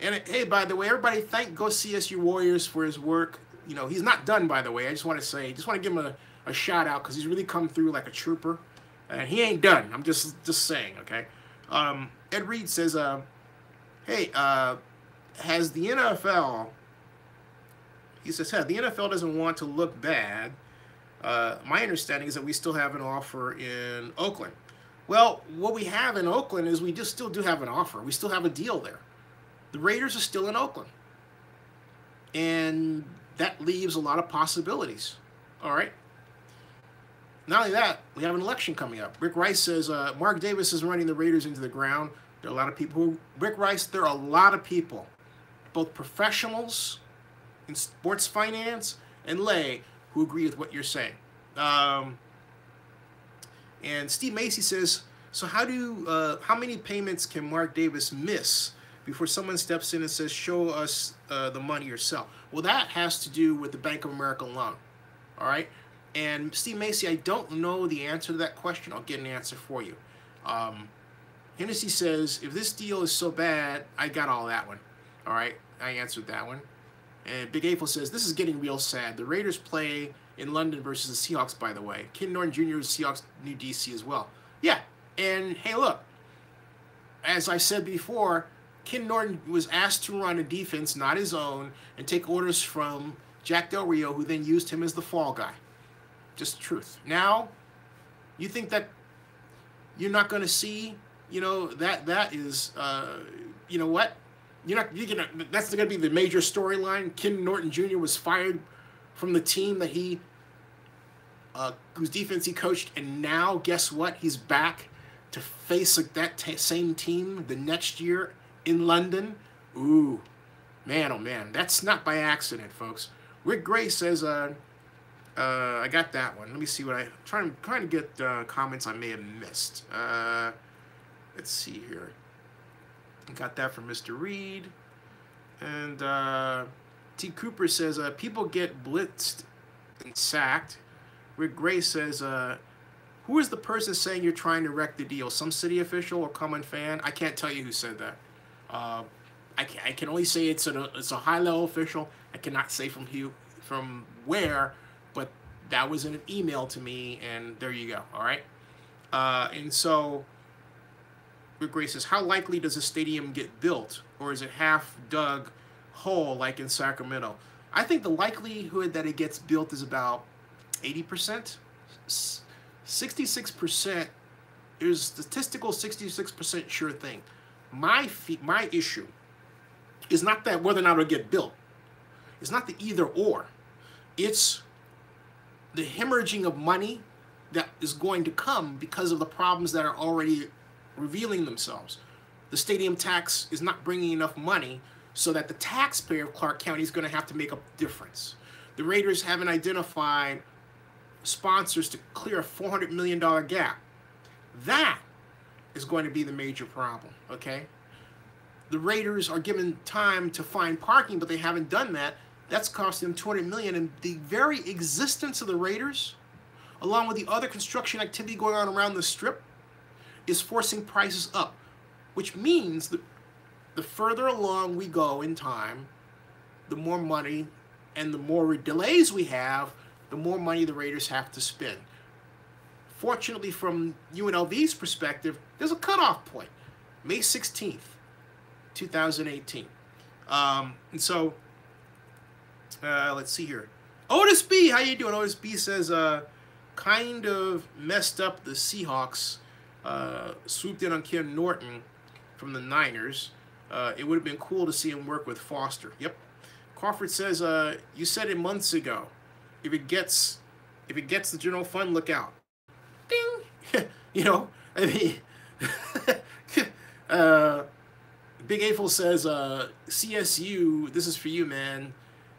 and hey, by the way, everybody thank Go CSU Warriors for his work. He's not done, by the way. I just want to give him a shout out because he's really come through like a trooper. And he ain't done. I'm just saying, okay? Ed Reed says, hey, has the NFL, He says, hey, the NFL doesn't want to look bad. My understanding is that we still have an offer in Oakland. Well, what we have in Oakland is we just still do have an offer. We still have a deal there. The Raiders are still in Oakland. And that leaves a lot of possibilities. All right. Not only that, we have an election coming up. Rick Rice says Mark Davis is running the Raiders into the ground. There are a lot of people who, Rick Rice, there are a lot of people, both professionals in sports finance and lay, who agree with what you're saying. And Steve Macy says, so how many payments can Mark Davis miss before someone steps in and says, show us the money yourself? Well, that has to do with the Bank of America loan. All right. And Steve Macy, I don't know the answer to that question. I'll get an answer for you. Hennessy says, if this deal is so bad, I got all that one. All right, I answered that one. And Big April says, this is getting real sad. The Raiders play in London versus the Seahawks, by the way. Ken Norton Jr. is Seahawks New DC as well. Yeah, and hey, look, as I said before, Ken Norton was asked to run a defense, not his own, and take orders from Jack Del Rio, who then used him as the fall guy. Just the truth. Now, you think that you're not going to see, you know, that is, you know what? That's going to be the major storyline. Ken Norton Jr. was fired from the team that whose defense he coached, and now guess what? He's back to face that same team the next year in London. Ooh, man, oh man, that's not by accident, folks. Rick Gray says, I got that one. Let me see what I'm trying to get comments I may have missed. Let's see here. I got that from Mr. Reed. And T. Cooper says, people get blitzed and sacked. Rick Gray says, who is the person saying you're trying to wreck the deal? Some city official or common fan? I can't tell you who said that. I can only say it's a high-level official. I cannot say from where, but that was in an email to me, and there you go, all right? And so Rick Gray says, how likely does a stadium get built, or is it half dug hole like in Sacramento? I think the likelihood that it gets built is about 80%. 66% is statistical 66% sure thing. My issue is not that whether or not it'll get built. It's not the either or. It's the hemorrhaging of money that is going to come because of the problems that are already revealing themselves. The stadium tax is not bringing enough money so that the taxpayer of Clark County is going to have to make a difference. The Raiders haven't identified sponsors to clear a $400 million gap. That is going to be the major problem, okay? The Raiders are given time to find parking, but they haven't done that. That's costing them $200 million, and the very existence of the Raiders, along with the other construction activity going on around the Strip, is forcing prices up, which means that the further along we go in time, the more money and the more delays we have, the more money the Raiders have to spend. Fortunately, from UNLV's perspective, there's a cutoff point, May 16th, 2018. And so, let's see here. Otis B, how you doing? Otis B says, kind of messed up the Seahawks, swooped in on Ken Norton from the Niners. It would have been cool to see him work with Foster. Yep. Crawford says, you said it months ago. If it gets the general fund, look out. Ding. You know, I mean, Big April says, CSU, this is for you, man.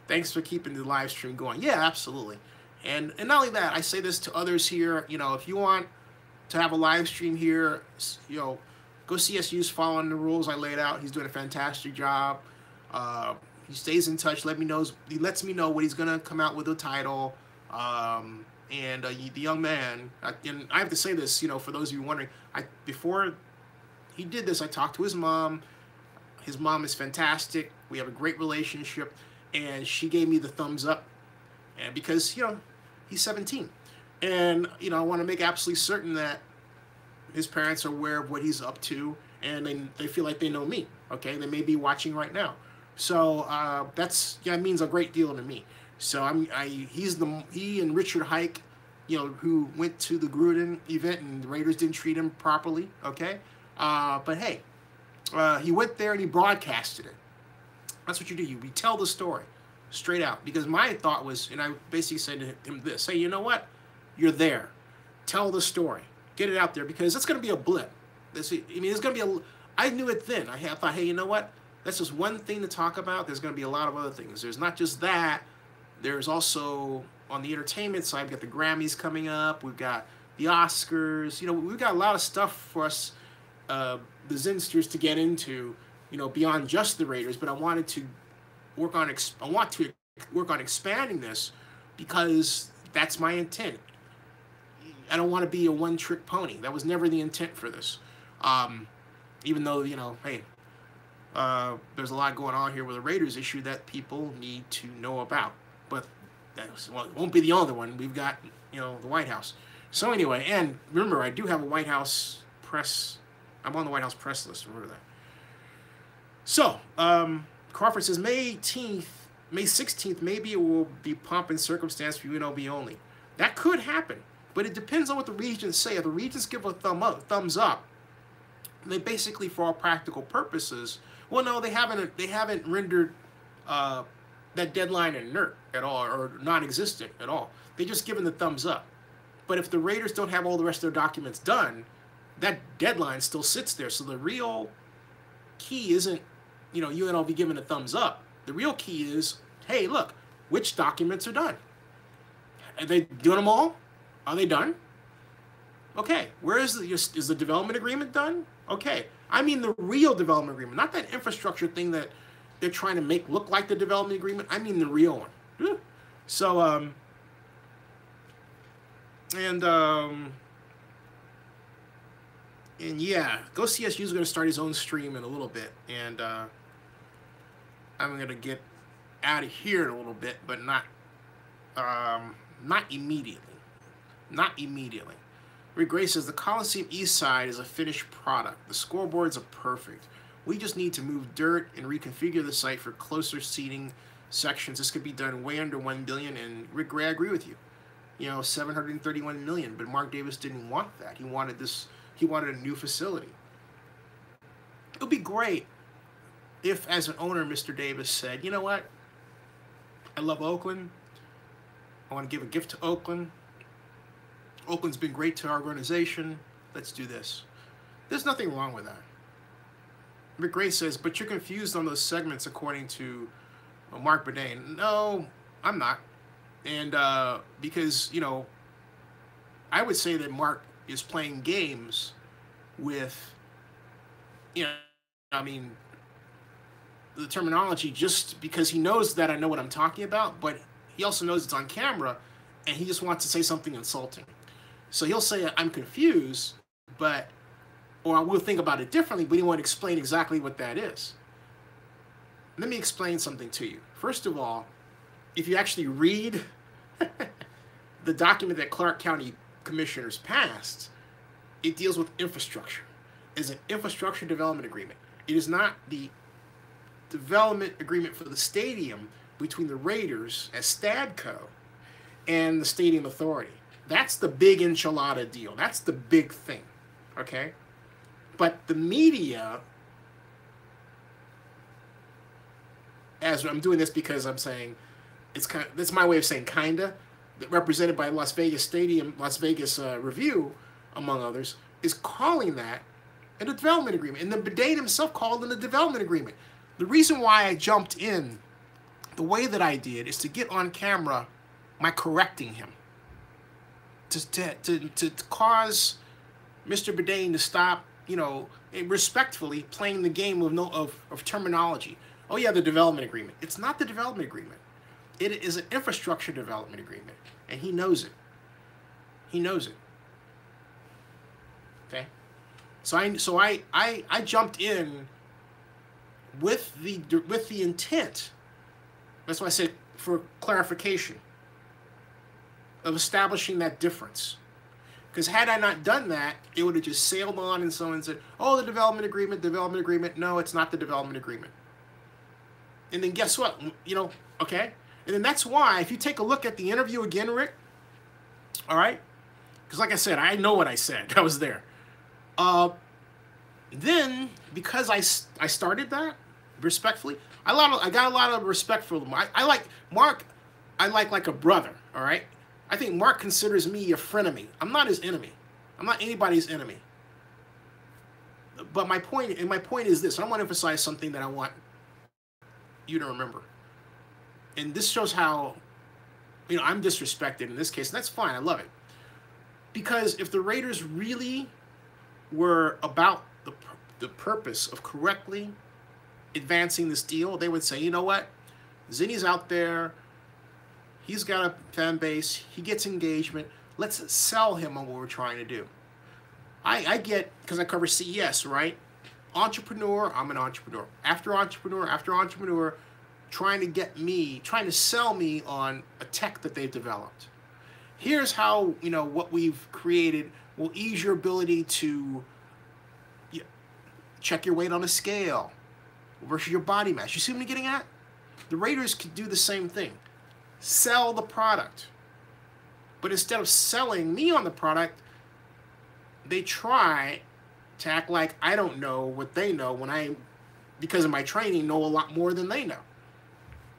Thanks for keeping the live stream going. Yeah, absolutely. And not only that, I say this to others here, you know, if you want to have a live stream here, you know, go CSU's following the rules I laid out. He's doing a fantastic job. He stays in touch. He lets me know when he's going to come out with a title. And the young man, and I have to say this, you know, for those of you wondering, before he did this, I talked to his mom. His mom is fantastic. We have a great relationship, and she gave me the thumbs up. And because, you know, he's 17, and you know, I want to make absolutely certain that his parents are aware of what he's up to, and they feel like they know me. Okay, they may be watching right now, So that means a great deal to me. So he and Richard Hike, who went to the Gruden event and the Raiders didn't treat him properly. Okay, but hey, he went there and he broadcasted it. That's what you do. You tell the story straight out. Because my thought was, and I basically said to him this: hey, you know what? You're there. Tell the story. Get it out there, because it's going to be a blip. It's going to be I knew it then. I thought, hey, you know what? That's just one thing to talk about. There's going to be a lot of other things. There's not just that. There's also, on the entertainment side, we've got the Grammys coming up. We've got the Oscars. We've got a lot of stuff for us, the Zinsters, to get into, beyond just the Raiders. But I want to work on expanding this, because that's my intent. I don't want to be a one-trick pony. That was never the intent for this. Even though, hey, there's a lot going on here with the Raiders issue that people need to know about. But it won't be the only one. We've got, the White House. So anyway, and remember, I do have a White House press. I'm on the White House press list. Remember that. So, Crawford says, May 16th, maybe it will be pomp and circumstance for UNLV only. That could happen. But it depends on what the regents say. If the regents give a thumbs up, they basically, for all practical purposes, well, no, they haven't rendered that deadline inert at all, or non-existent at all. They just given the thumbs up. But if the Raiders don't have all the rest of their documents done, that deadline still sits there. So the real key isn't, UNLV giving a thumbs up. The real key is, hey, look, which documents are done? Are they doing them all? Are they done? Okay. Where is the development agreement done? Okay. I mean the real development agreement, not that infrastructure thing that they're trying to make look like the development agreement. I mean the real one. So, and yeah, GoCSU is going to start his own stream in a little bit, and I'm going to get out of here in a little bit, but not immediately. Not immediately. Rick Gray says, the Coliseum East Side is a finished product. The scoreboards are perfect. We just need to move dirt and reconfigure the site for closer seating sections. This could be done way under $1 billion, and Rick Gray, I agree with you. $731 million, but Mark Davis didn't want that. He wanted a new facility. It would be great if, as an owner, Mr. Davis said, you know what? I love Oakland. I want to give a gift to Oakland. Oakland's been great to our organization. Let's do this. There's nothing wrong with that. Rick Gray says, but you're confused on those segments according to Marc Badain. No, I'm not. And because, I would say that Mark is playing games with, the terminology, just because he knows that I know what I'm talking about, but he also knows it's on camera, and he just wants to say something insulting. So he'll say, I'm confused, or I will think about it differently, but he won't explain exactly what that is. Let me explain something to you. First of all, if you actually read the document that Clark County commissioners passed, it deals with infrastructure. It's an infrastructure development agreement. It is not the development agreement for the stadium between the Raiders as Stadco and the Stadium Authority. That's the big enchilada deal. That's the big thing, okay? But the media, as I'm doing this because I'm saying, that's my way of saying kinda, represented by Las Vegas Review, among others, is calling that a development agreement. And then Badain himself called it a development agreement. The reason why I jumped in the way that I did is to get on camera my correcting him. To cause Mr. Badain to stop, respectfully playing the game of terminology. Oh yeah, the development agreement. It's not the development agreement. It is an infrastructure development agreement, and he knows it. He knows it. Okay, so I jumped in with the intent. That's why I said for clarification of establishing that difference. Because had I not done that, it would have just sailed on, and someone said, "Oh, the development agreement." No, it's not the development agreement. And then guess what? Okay? And then that's why, if you take a look at the interview again, Rick, all right? Because like I said, I know what I said. I was there. Then, because I started that, respectfully, I got a lot of respect for him. I like Marc, I like a brother, all right? I think Marc considers me a frenemy. I'm not his enemy. I'm not anybody's enemy. But my point is this. I want to emphasize something that I want you to remember. And this shows how, I'm disrespected in this case, and that's fine. I love it. Because if the Raiders really were about the purpose of correctly advancing this deal, they would say, you know what? Zinni's out there. He's got a fan base. He gets engagement. Let's sell him on what we're trying to do. I get, because I cover CES, right? Entrepreneur, I'm an entrepreneur. After entrepreneur, trying to sell me on a tech that they've developed. Here's how, what we've created will ease your ability to check your weight on a scale versus your body mass. You see what I'm getting at? The Raiders could do the same thing. Sell the product. But instead of selling me on the product, they try to act like I don't know what they know when I, because of my training, know a lot more than they know.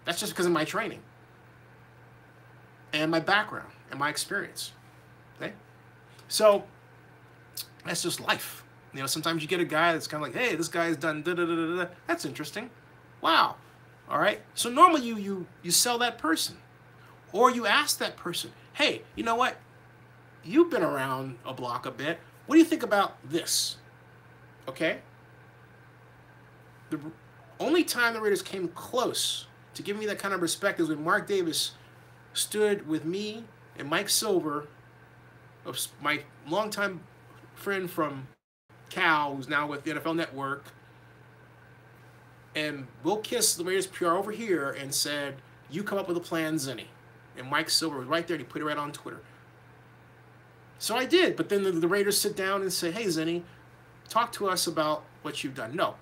That's just because of my training and my background and my experience. Okay? So that's just life. Sometimes you get a guy that's kind of like, hey, this guy's done da-da-da-da-da. That's interesting. Wow. All right? So normally you sell that person. Or you ask that person, hey, you know what? You've been around a block a bit. What do you think about this? Okay? The only time the Raiders came close to giving me that kind of respect is when Mark Davis stood with me and Mike Silver, my longtime friend from Cal, who's now with the NFL Network, and Will Kiss, the Raiders PR over here, and said, you come up with a plan, Zinni. And Mike Silver was right there, and he put it right on Twitter. So I did, but then the Raiders sit down and say, hey, Zinni, talk to us about what you've done. No.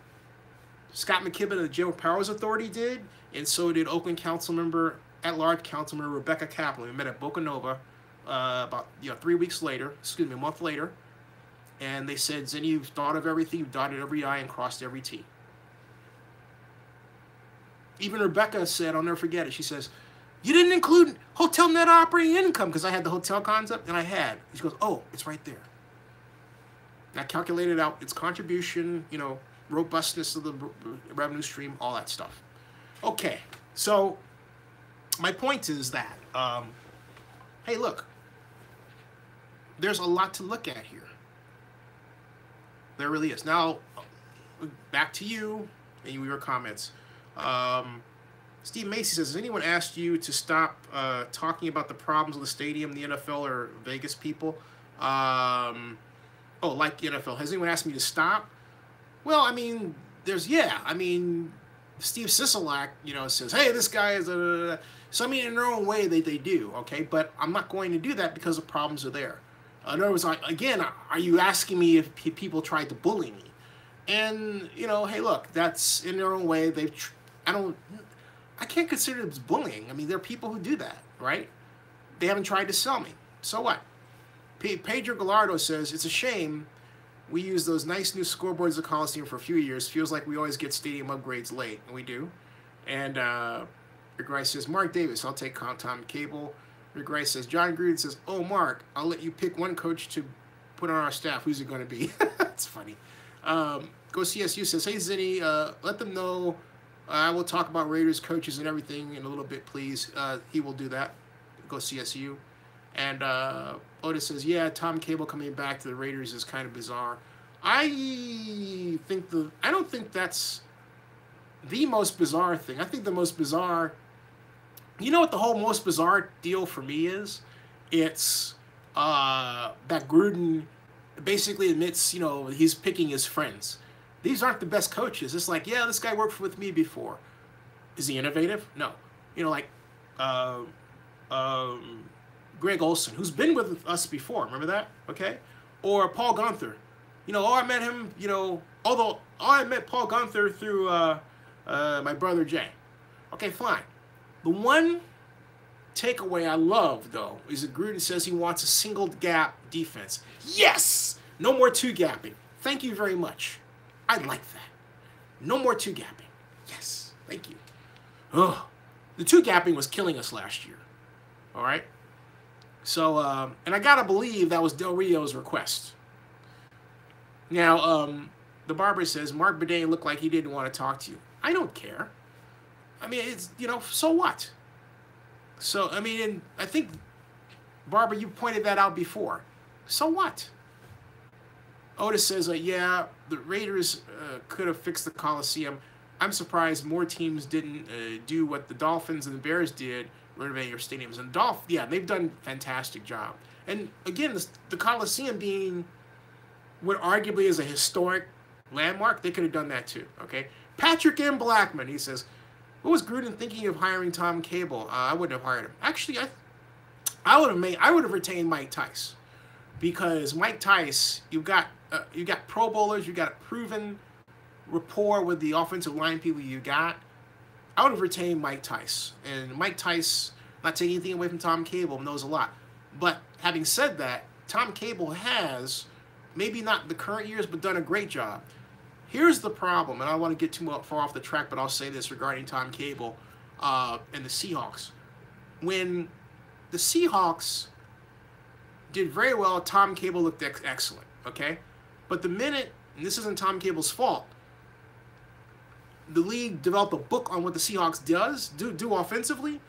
Scott McKibben of the General Powers Authority did, and so did Oakland at-large councilmember Rebecca Kaplan. We met at Boca Nova about 3 weeks later, a month later, and they said, Zinni, you've thought of everything, you've dotted every I and crossed every T. Even Rebecca said, I'll never forget it, she says, you didn't include hotel net operating income, because I had the hotel concept, and I had. She goes, oh, it's right there. And I calculated out its contribution, robustness of the revenue stream, all that stuff. Okay, so my point is that, hey, look, there's a lot to look at here. There really is. Now, back to you and your comments. Steve Macy says, has anyone asked you to stop talking about the problems of the stadium, the NFL, or Vegas people? Like the NFL. Has anyone asked me to stop? Well, Steve Sisolak, says, hey, this guy is a... So, in their own way, they do, okay? But I'm not going to do that because the problems are there. In other words, again, are you asking me if people tried to bully me? And, hey, look, that's in their own way. I can't consider it as bullying. There are people who do that, right? They haven't tried to sell me. So what? Pedro Gallardo says, it's a shame we use those nice new scoreboards at the Coliseum for a few years. Feels like we always get stadium upgrades late, and we do. And Rick Rice says, Mark Davis, I'll take Tom Cable. Rick Rice says, John Gruden says, oh, Mark, I'll let you pick one coach to put on our staff. Who's it going to be? That's funny. Go CSU says, hey, Zinni, let them know I will talk about Raiders coaches and everything in a little bit, please. He will do that. Go CSU. And Otis says, yeah, Tom Cable coming back to the Raiders is kind of bizarre. I don't think that's the most bizarre thing. I think the most bizarre, what the whole most bizarre deal for me is? It's that Gruden basically admits, he's picking his friends. These aren't the best coaches. It's like, yeah, this guy worked with me before. Is he innovative? No. Greg Olson, who's been with us before. Remember that? Okay? Or Paul Gunther. I met him, although I met Paul Gunther through my brother Jay. Okay, fine. The one takeaway I love, though, is that Gruden says he wants a single gap defense. Yes! No more two gapping. Thank you very much. I like that. No more two gapping. Yes. Thank you. Ugh. The two gapping was killing us last year. All right? So, and I got to believe that was Del Rio's request. Now, the barber says, Marc Badain looked like he didn't want to talk to you. I don't care. I mean, it's, you know, so what? So, I mean, and I think, Barbara, you pointed that out before. So what? Otis says, yeah, the Raiders could have fixed the Coliseum. I'm surprised more teams didn't do what the Dolphins and the Bears did, renovating their stadiums. And yeah, they've done a fantastic job. And again, the Coliseum being what arguably is a historic landmark, they could have done that too, okay? Patrick M. Blackman, he says, what was Gruden thinking of hiring Tom Cable? I wouldn't have hired him. Actually, I would have retained Mike Tice, because Mike Tice, you got Pro Bowlers, you got a proven rapport with the offensive line people you got. I would have retained Mike Tice, and Mike Tice, not taking anything away from Tom Cable, knows a lot. But having said that, Tom Cable has, maybe not the current years, but done a great job. Here's the problem, and I don't want to get too far off the track, but I'll say this regarding Tom Cable and the Seahawks. When the Seahawks did very well, Tom Cable looked excellent, okay? But the minute, and this isn't Tom Cable's fault, the league developed a book on what the Seahawks do offensively,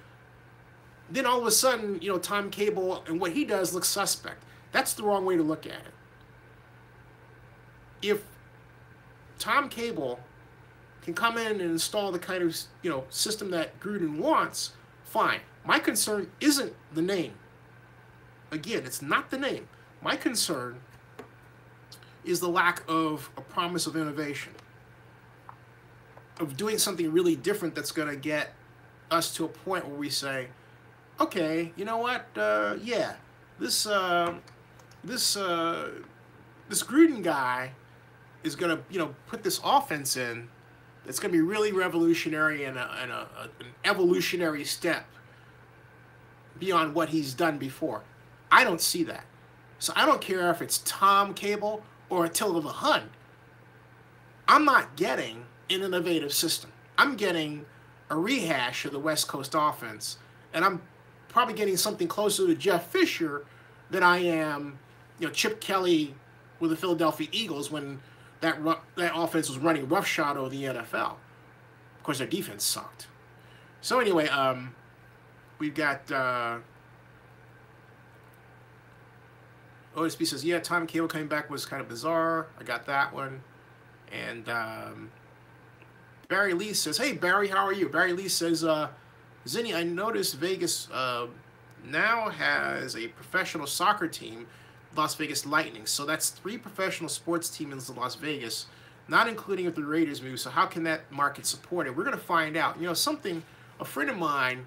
then all of a sudden, you know, Tom Cable and what he does looks suspect. That's the wrong way to look at it. If Tom Cable can come in and install the kind of, you know, system that Gruden wants, fine. My concern isn't the name. Again, it's not the name. My concern is the lack of a promise of innovation, of doing something really different that's going to get us to a point where we say, okay, you know what? Yeah, this Gruden guy is going to, you know, put this offense in that's going to be really revolutionary and an evolutionary step beyond what he's done before. I don't see that. So I don't care if it's Tom Cable or Attila the Hun. I'm not getting an innovative system. I'm getting a rehash of the West Coast offense, and I'm probably getting something closer to Jeff Fisher than I am, you know, Chip Kelly with the Philadelphia Eagles when that offense was running roughshod over the NFL. Of course, their defense sucked. So anyway, we've got OSB says, yeah, Tom Cable coming back was kind of bizarre. I got that one. And Barry Lee says, hey, Barry, how are you? Barry Lee says, Zinni, I noticed Vegas now has a professional soccer team, Las Vegas Lightning. So that's 3 professional sports teams in Las Vegas, not including if the Raiders move. So how can that market support it? We're going to find out. You know, something a friend of mine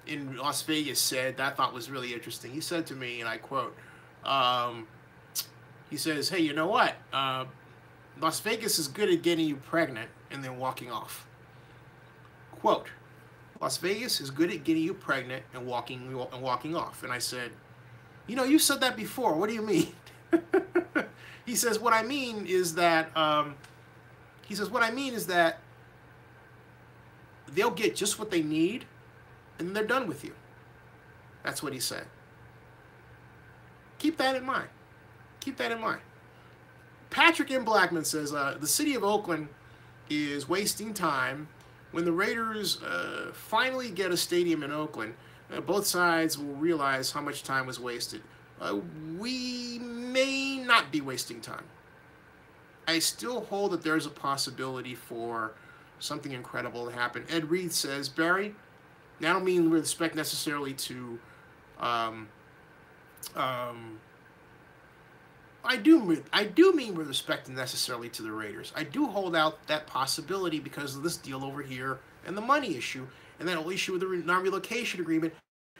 in Las Vegas said that I thought was really interesting. He said to me, and I quote, he says, hey, you know what? Las Vegas is good at getting you pregnant and then walking off. Quote, Las Vegas is good at getting you pregnant and walking off. And I said, you know, you said that before. What do you mean? He says, what I mean is that, they'll get just what they need and then they're done with you. That's what he said. Keep that in mind. Keep that in mind. Patrick M. Blackman says, the city of Oakland is wasting time. When the Raiders finally get a stadium in Oakland, both sides will realize how much time was wasted. We may not be wasting time. I still hold that there's a possibility for something incredible to happen. Ed Reed says, Barry, I don't mean with respect necessarily to I do mean with respect necessarily to the Raiders. I do hold out that possibility because of this deal over here and the money issue, and that whole issue with the non-relocation agreement.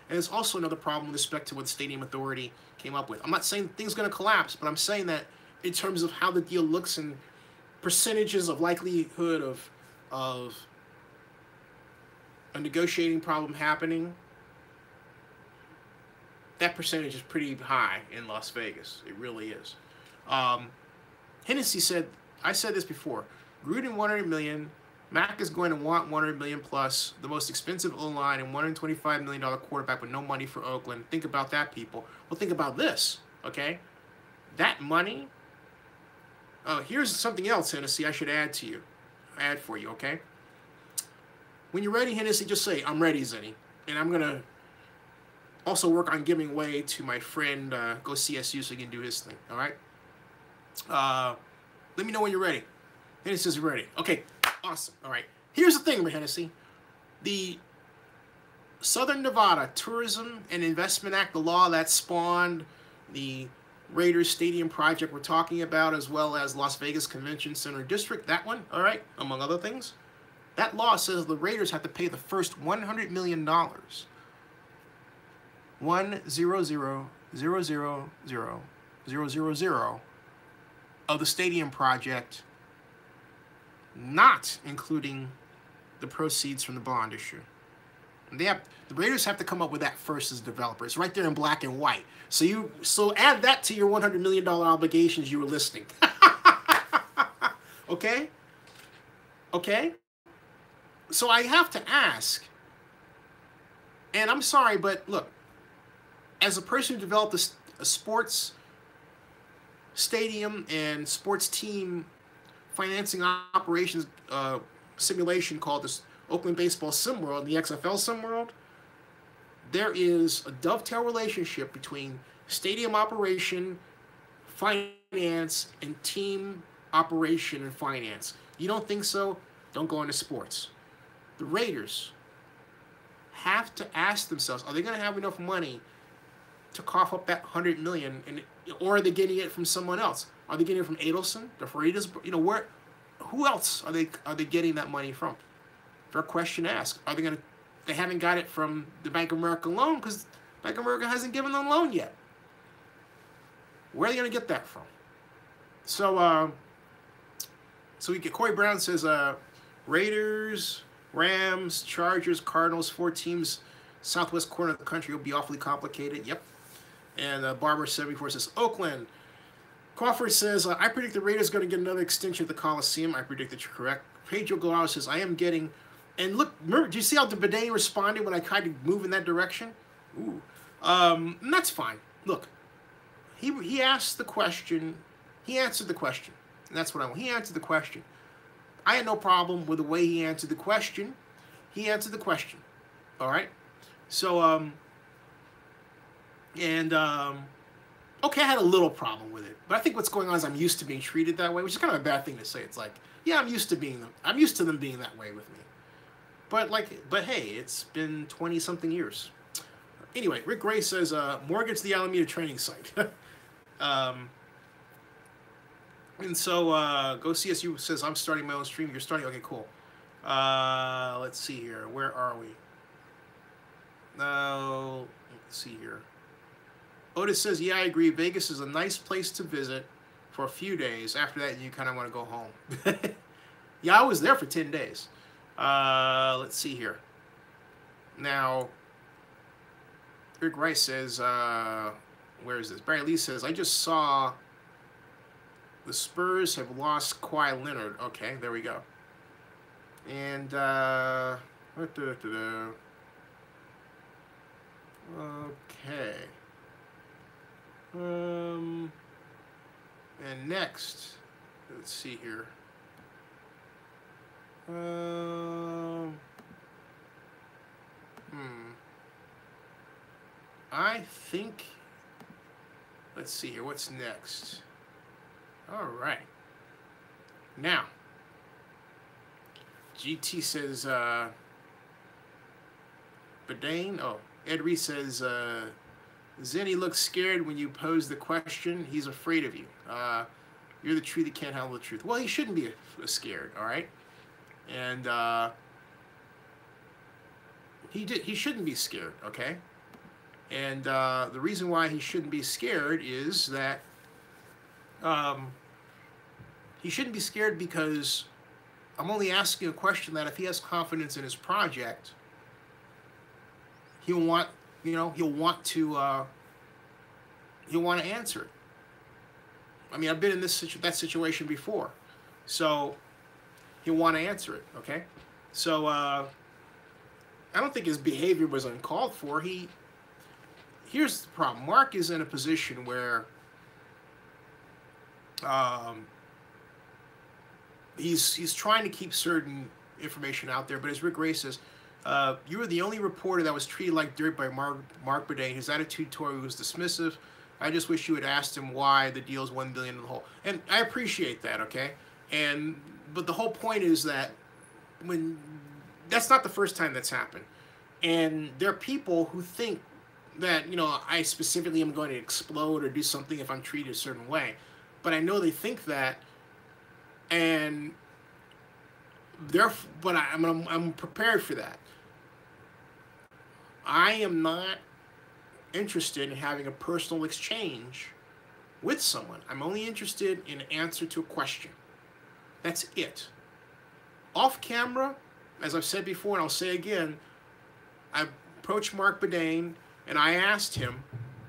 And there's also another problem with respect to what the Stadium Authority came up with. I'm not saying things are going to collapse, but I'm saying that in terms of how the deal looks and percentages of likelihood of a negotiating problem happening, that percentage is pretty high in Las Vegas. It really is. Hennessy said, I said this before, Gruden 100 million, Mac is going to want 100 million plus, the most expensive O-line and $125 million quarterback with no money for Oakland. Think about that, people. Well, think about this, okay? That money, here's something else, Hennessy, I should add for you, okay? When you're ready, Hennessy, just say, I'm ready, Zenny. And I'm going to also work on giving way to my friend, Go CSU, so he can do his thing, all right? Let me know when you're ready. Hennessy says ready. Okay, awesome. All right. Here's the thing, Hennessy. The Southern Nevada Tourism and Investment Act, the law that spawned the Raiders Stadium project we're talking about, as well as Las Vegas Convention Center District, that one, all right, among other things. That law says the Raiders have to pay the first $100 million. 100,000,000 of the stadium project, not including the proceeds from the bond issue. The Raiders have to come up with that first as developers, right there in black and white. So add that to your $100 million obligations you were listing. Okay? Okay? So I have to ask, and I'm sorry, but look, as a person who developed a sports stadium and sports team financing operations simulation called this Oakland Baseball SimWorld and the XFL SimWorld, there is a dovetail relationship between stadium operation, finance, and team operation and finance. You don't think so? Don't go into sports. The Raiders have to ask themselves, are they going to have enough money to cough up that $100 million, or are they getting it from someone else? Are they getting it from Adelson, the Faridas? Who else are they getting that money from? Fair question to ask. Are they going to? They haven't got it from the Bank of America loan because Bank of America hasn't given them a loan yet. Where are they going to get that from? So we get Corey Brown says Raiders, Rams, Chargers, Cardinals, 4 teams, southwest corner of the country will be awfully complicated. Yep. And Barber74 says Oakland. Crawford says, I predict the Raiders are going to get another extension at the Coliseum. I predict that you're correct. Pedro Galaro says, I am getting... And look, remember, do you see how the Badain responded when I tried to move in that direction? Ooh. And that's fine. Look, he asked the question. He answered the question. And that's what I want. He answered the question. I had no problem with the way he answered the question. He answered the question. All right? So, okay, I had a little problem with it, but I think what's going on is I'm used to being treated that way, which is kind of a bad thing to say. It's like, yeah, I'm used to them being that way with me. But hey, it's been 20-something years. Anyway, Rick Gray says, mortgage the Alameda training site. And so, Go CSU says, I'm starting my own stream. You're starting? Okay, cool. Let's see here. Where are we? Let's see here. Otis says, yeah, I agree. Vegas is a nice place to visit for a few days. After that, you kind of want to go home. Yeah, I was there for 10 days. Let's see here. Now, Rick Rice says, where is this? Barry Lee says, I just saw the Spurs have lost Kawhi Leonard. Okay, there we go. And, okay. And next, let's see here. I think, let's see here, what's next? All right. Now, GT says, Badain, Ed Reese says, Zenny looks scared when you pose the question. He's afraid of you. You're the tree that can't handle the truth. Well, he shouldn't be scared, all right? And he shouldn't be scared, okay? And the reason why he shouldn't be scared is that he shouldn't be scared because I'm only asking a question that if he has confidence in his project, he'll want, he'll want to answer it. I mean, I've been in that situation before, so he'll want to answer it. Okay, so I don't think his behavior was uncalled for. Here's the problem. Marc is in a position where he's trying to keep certain information out there, but as Rick Ray says, you were the only reporter that was treated like dirt by Marc Badain. His attitude toward was dismissive. I just wish you had asked him why the deal's $1 billion in the hole. And I appreciate that, okay? But the whole point is that that's not the first time that's happened. And there are people who think that, I specifically am going to explode or do something if I'm treated a certain way. But I know they think that, and I'm prepared for that. I am not interested in having a personal exchange with someone. I'm only interested in an answer to a question. That's it. Off camera, as I've said before, and I'll say again, I approached Marc Badain and I asked him,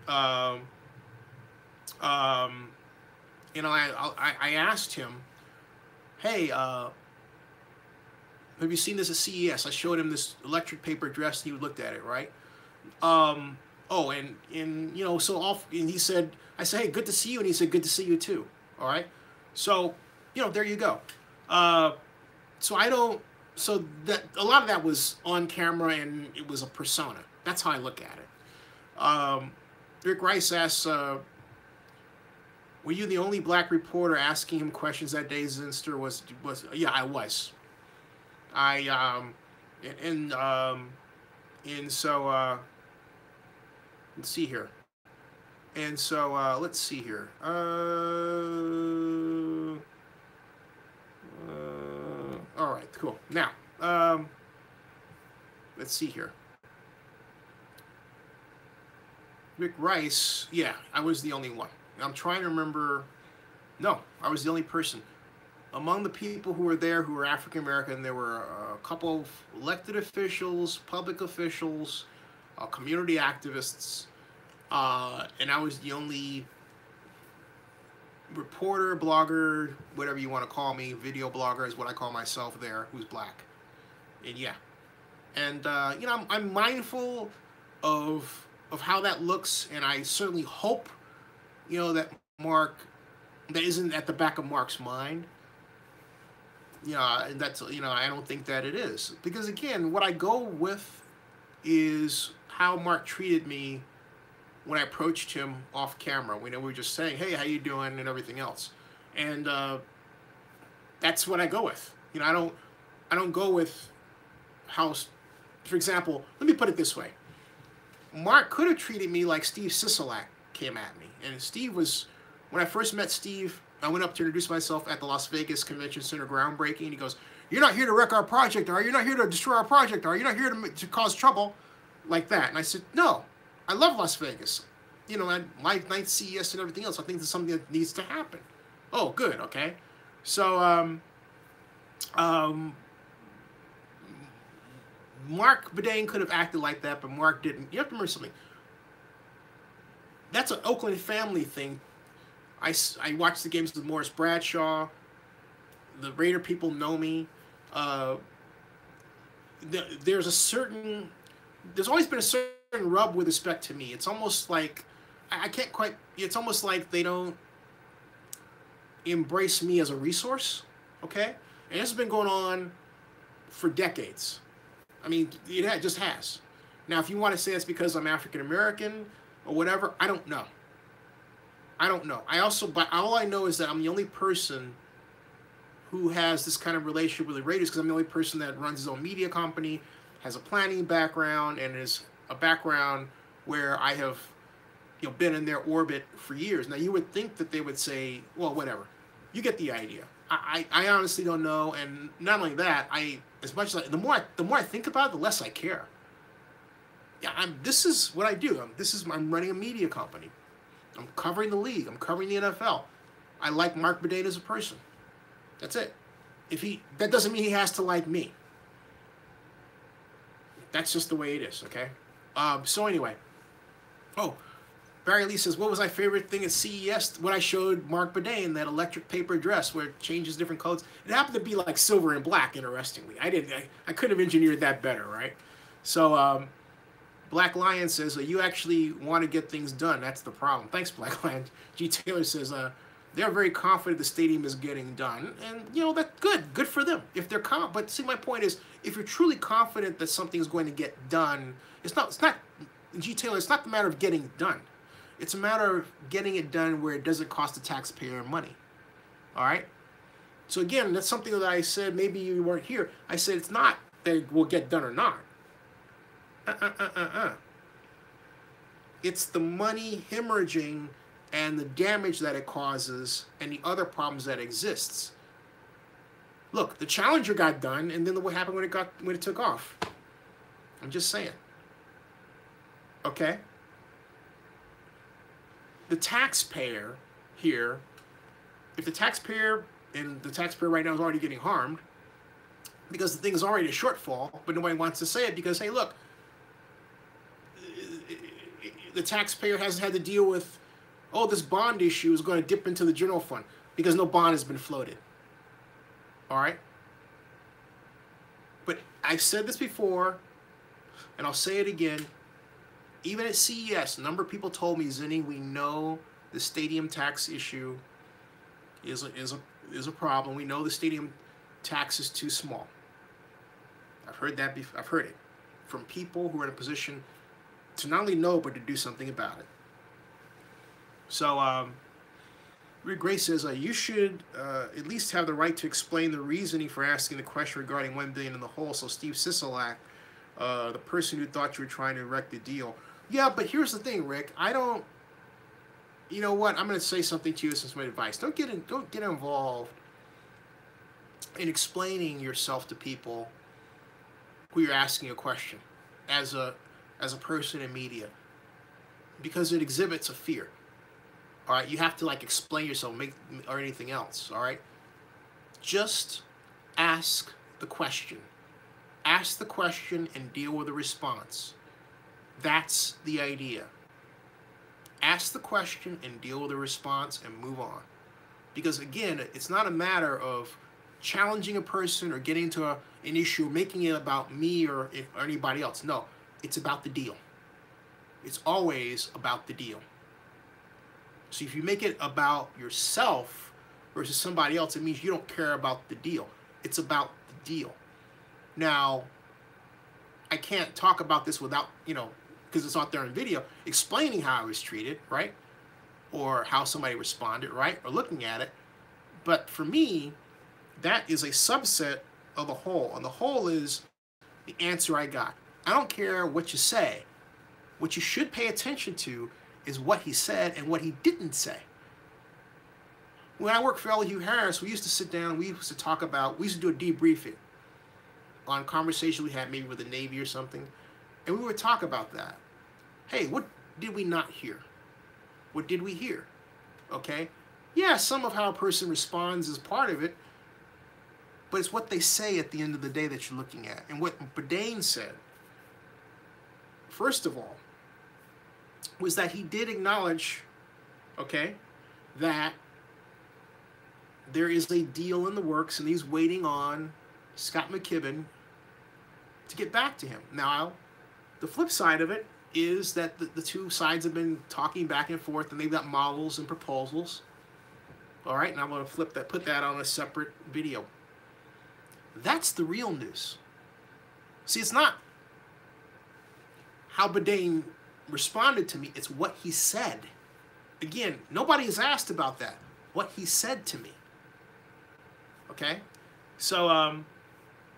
I asked him, hey, have you seen this at CES? I showed him this electric paper dress and he looked at it, right? And he said, I said, hey, good to see you. And he said, good to see you too. All right. So, there you go. So that a lot of that was on camera and it was a persona. That's how I look at it. Rick Rice asks, were you the only black reporter asking him questions that day? Zinster was yeah, I was. Let's see here. And so let's see here. All right, cool. Now, let's see here. Rick Rice, yeah, I was the only one. I'm trying to remember. No, I was the only person. Among the people who were there who were African American, there were a couple of elected officials, public officials, community activists, and I was the only reporter, blogger, whatever you want to call me, video blogger is what I call myself there, who's black. And yeah. And, I'm mindful of how that looks, and I certainly hope, that that isn't at the back of Marc's mind. That's, I don't think that it is. Because, again, what I go with is how Marc treated me when I approached him off camera. We were just saying, hey, how you doing, and everything else. And that's what I go with. I don't go with how, for example, let me put it this way. Marc could have treated me like Steve Sisolak came at me. And Steve was, when I first met Steve, I went up to introduce myself at the Las Vegas Convention Center groundbreaking. And he goes, you're not here to wreck our project, are you? You're not here to destroy our project, are you? You're not here to cause trouble, like that. And I said, no, I love Las Vegas. I like night CES and everything else. I think that's something that needs to happen. Oh, good, okay. So, Marc Badain could have acted like that, but Marc didn't. You have to remember something. That's an Oakland family thing. I watched the games with Morris Bradshaw. The Raider people know me. There's always been a certain rub with respect to me. It's almost like, it's almost like they don't embrace me as a resource, okay? And this has been going on for decades. I mean, it just has. Now, if you want to say it's because I'm African American or whatever, I don't know. But all I know is that I'm the only person who has this kind of relationship with the Raiders, because I'm the only person that runs his own media company, has a planning background, and is a background where I have, been in their orbit for years. Now, you would think that they would say, well, whatever. You get the idea. I honestly don't know, and not only that, the more I think about it, the less I care. Yeah, this is what I do. I'm running a media company. I'm covering the league. I'm covering the NFL. I like Marc Badain as a person. That's it. That doesn't mean he has to like me. That's just the way it is, okay? So anyway, oh, Barry Lee says, what was my favorite thing at CES? When I showed Marc Badain that electric paper dress where it changes different colors. It happened to be like silver and black, interestingly. I could have engineered that better, right? So Black Lion says, you actually want to get things done. That's the problem. Thanks, Black Lion. G. Taylor says, they're very confident the stadium is getting done. And, you know, that's good. Good for them. If they're confident. But see, my point is, if you're truly confident that something's going to get done, it's not, G. Taylor, it's not the matter of getting it done. It's a matter of getting it done where it doesn't cost the taxpayer money. All right? So again, that's something that I said, maybe you weren't here. I said it's not that it will get done or not. It's the money hemorrhaging and the damage that it causes and the other problems that exists. Look, the Challenger got done, and then what happened when it took off? I'm just saying. Okay? The taxpayer here, if the taxpayer, and the taxpayer right now is already getting harmed because the thing is already a shortfall, but nobody wants to say it because, hey, look, the taxpayer hasn't had to deal with, oh, this bond issue is going to dip into the general fund because no bond has been floated. All right? But I've said this before, and I'll say it again. Even at CES, a number of people told me, Zinni, we know the stadium tax issue is a problem. We know the stadium tax is too small. I've heard that before. I've heard it from people who are in a position to not only know, but to do something about it. So, Rick Gray says, you should at least have the right to explain the reasoning for asking the question regarding $1 billion in the hole. So Steve Sisolak, the person who thought you were trying to wreck the deal. Yeah, but here's the thing, Rick. You know what? I'm going to say something to you as some advice. Don't get involved in explaining yourself to people who you're asking a question as a person in media, because it exhibits a fear. All right, you have to like explain yourself, or anything else. All right, just ask the question. Ask the question and deal with the response. That's the idea. Ask the question and deal with the response and move on. Because again, it's not a matter of challenging a person or getting to an issue, making it about me or anybody else. No, it's about the deal. It's always about the deal. So if you make it about yourself versus somebody else, it means you don't care about the deal. It's about the deal. Now, I can't talk about this without, because it's out there in video, explaining how I was treated, right? Or how somebody responded, right? Or looking at it. But for me, that is a subset of the whole. And the whole is the answer I got. I don't care what you say. What you should pay attention to is what he said and what he didn't say. When I worked for L. Hugh Harris, we used to sit down, we used to do a debriefing on conversations we had maybe with the Navy or something, and we would talk about that. Hey, what did we not hear? What did we hear? Okay? Yeah, some of how a person responds is part of it, but it's what they say at the end of the day that you're looking at. And what Badain said, first of all, was that he did acknowledge, okay, that there is a deal in the works and he's waiting on Scott McKibben to get back to him. Now, the flip side of it is that the two sides have been talking back and forth, and they've got models and proposals. All right, and I'm going to put that on a separate video. That's the real news. See, it's not how Badain responded to me, it's what he said. Again, nobody has asked about that. What he said to me. Okay? So,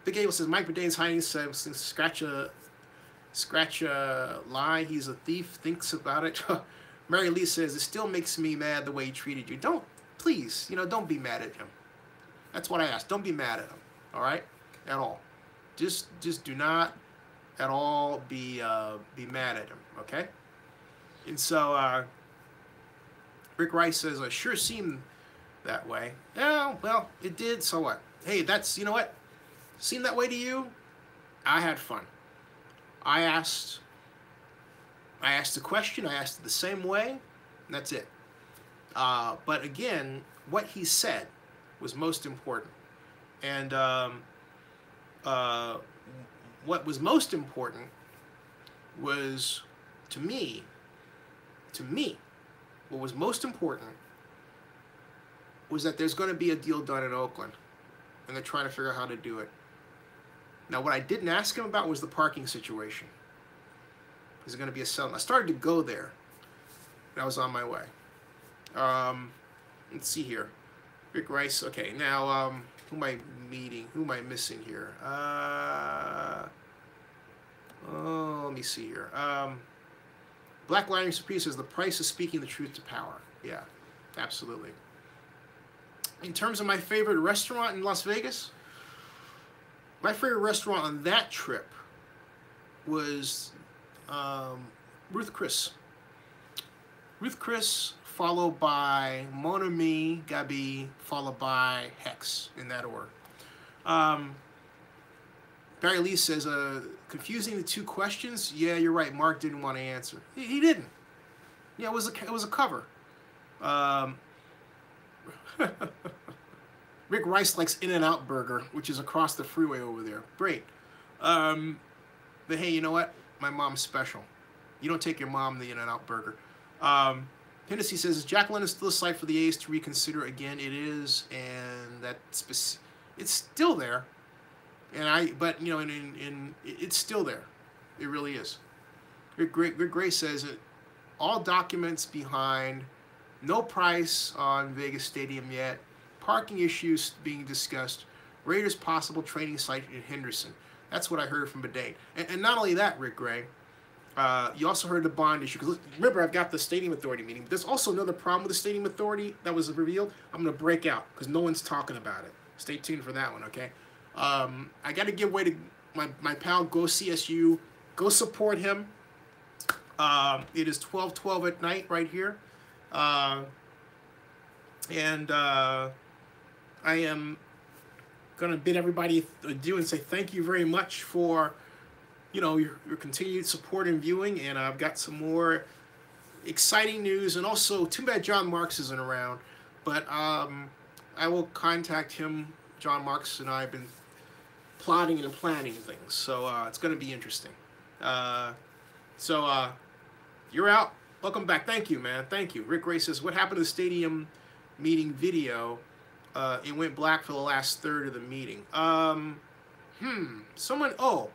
Big Abel says, Mike Badain's hiding, says, scratch a lie, he's a thief, thinks about it. Mary Lee says, it still makes me mad the way he treated you. Please, don't be mad at him. That's what I asked. Don't be mad at him, all right? At all. Just do not at all be mad at him, okay? And so, Rick Rice says, it sure seemed that way. Yeah, well, it did, so what? Hey, that's, you know what? Seemed that way to you? I had fun. I asked I asked the question, I asked it the same way, and that's it. But again, what he said was most important. And what was most important was, to me, what was most important was that there's going to be a deal done in Oakland, and they're trying to figure out how to do it. Now, what I didn't ask him about was the parking situation. Is it going to be a settlement? I started to go there, and I was on my way. Let's see here. Rick Rice. Okay, now, who am I meeting? Who am I missing here? Oh, let me see here. Black Lining Supreme says the price is speaking the truth to power. Yeah, absolutely. In terms of my favorite restaurant in Las Vegas, my favorite restaurant on that trip was Ruth Chris. Ruth Chris, followed by Mon Ami, Gabi, followed by Hex, in that order. Barry Lee says, confusing the two questions? Yeah, you're right. Mark didn't want to answer. He didn't. Yeah, it was a cover. Rick Rice likes In-N-Out Burger, which is across the freeway over there. Great. But hey, you know what? My mom's special. You don't take your mom the In-N-Out Burger. Hennessy says, is Jack London still a site for the A's to reconsider again? It is, and it's still there. But you know, it's still there. It really is. Rick Gray says it. All documents behind. No price on Vegas Stadium yet. Parking issues being discussed. Raiders possible training site in Henderson. That's what I heard from Badain. And not only that, Rick Gray. You also heard the bond issue. Because remember, I've got the Stadium Authority meeting. There's also another problem with the Stadium Authority that was revealed. I'm going to break out because no one's talking about it. Stay tuned for that one, okay? I got to give way to my pal, Go CSU. Go support him. It is 12:12 at night right here. I am going to bid everybody adieu and say thank you very much for, you know, your continued support and viewing. And I've got some more exciting news. And also, too bad John Marks isn't around. But I will contact him. John Marks and I have been plotting and planning things. So it's going to be interesting. You're out. Welcome back. Thank you, man. Thank you. Rick Ray says, what happened to the stadium meeting video? It went black for the last third of the meeting. Someone, oh,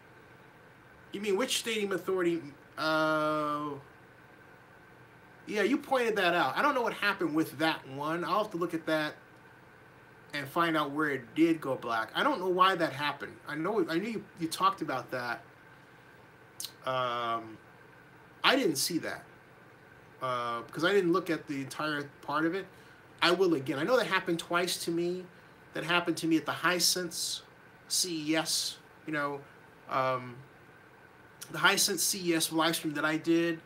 you mean which Stadium Authority? Yeah, you pointed that out. I don't know what happened with that one. I'll have to look at that and find out where it did go black. I don't know why that happened. I knew you talked about that. I didn't see that because I didn't look at the entire part of it. I will again. I know that happened twice to me. That happened to me at the Hisense CES. You know, the Hisense CES live stream that I did.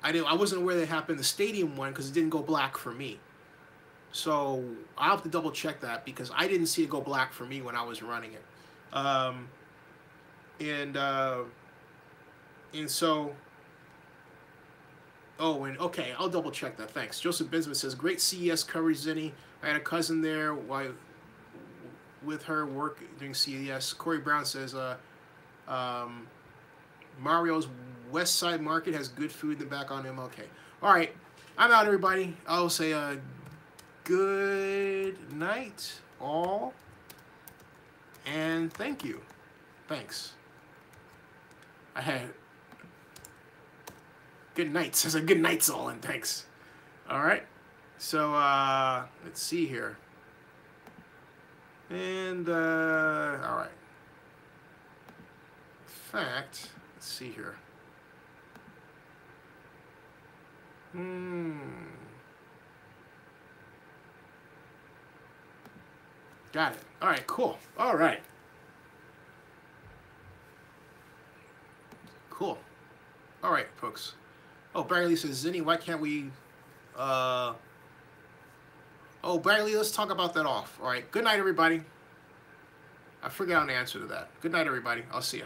I wasn't aware that it happened in the stadium one because it didn't go black for me. So I'll have to double check that because I didn't see it go black for me when I was running it. Okay, I'll double check that. Thanks. Joseph Benjamin says, great CES coverage, Zenny. I had a cousin there with her work during CES. Corey Brown says, Mario's West Side Market has good food in the back on him. Okay. All right. I'm out, everybody. I'll say good night, all. And thank you. Thanks. I had good nights. I said good nights all, and thanks. All right. So let's see here. And all right. In fact, let's see here. Got it. All right, cool. All right. Cool. All right, folks. Oh, Barry Lee says, Zinni, why can't we... Oh, Barry Lee, let's talk about that off. All right. Good night, everybody. I forgot an answer to that. Good night, everybody. I'll see you.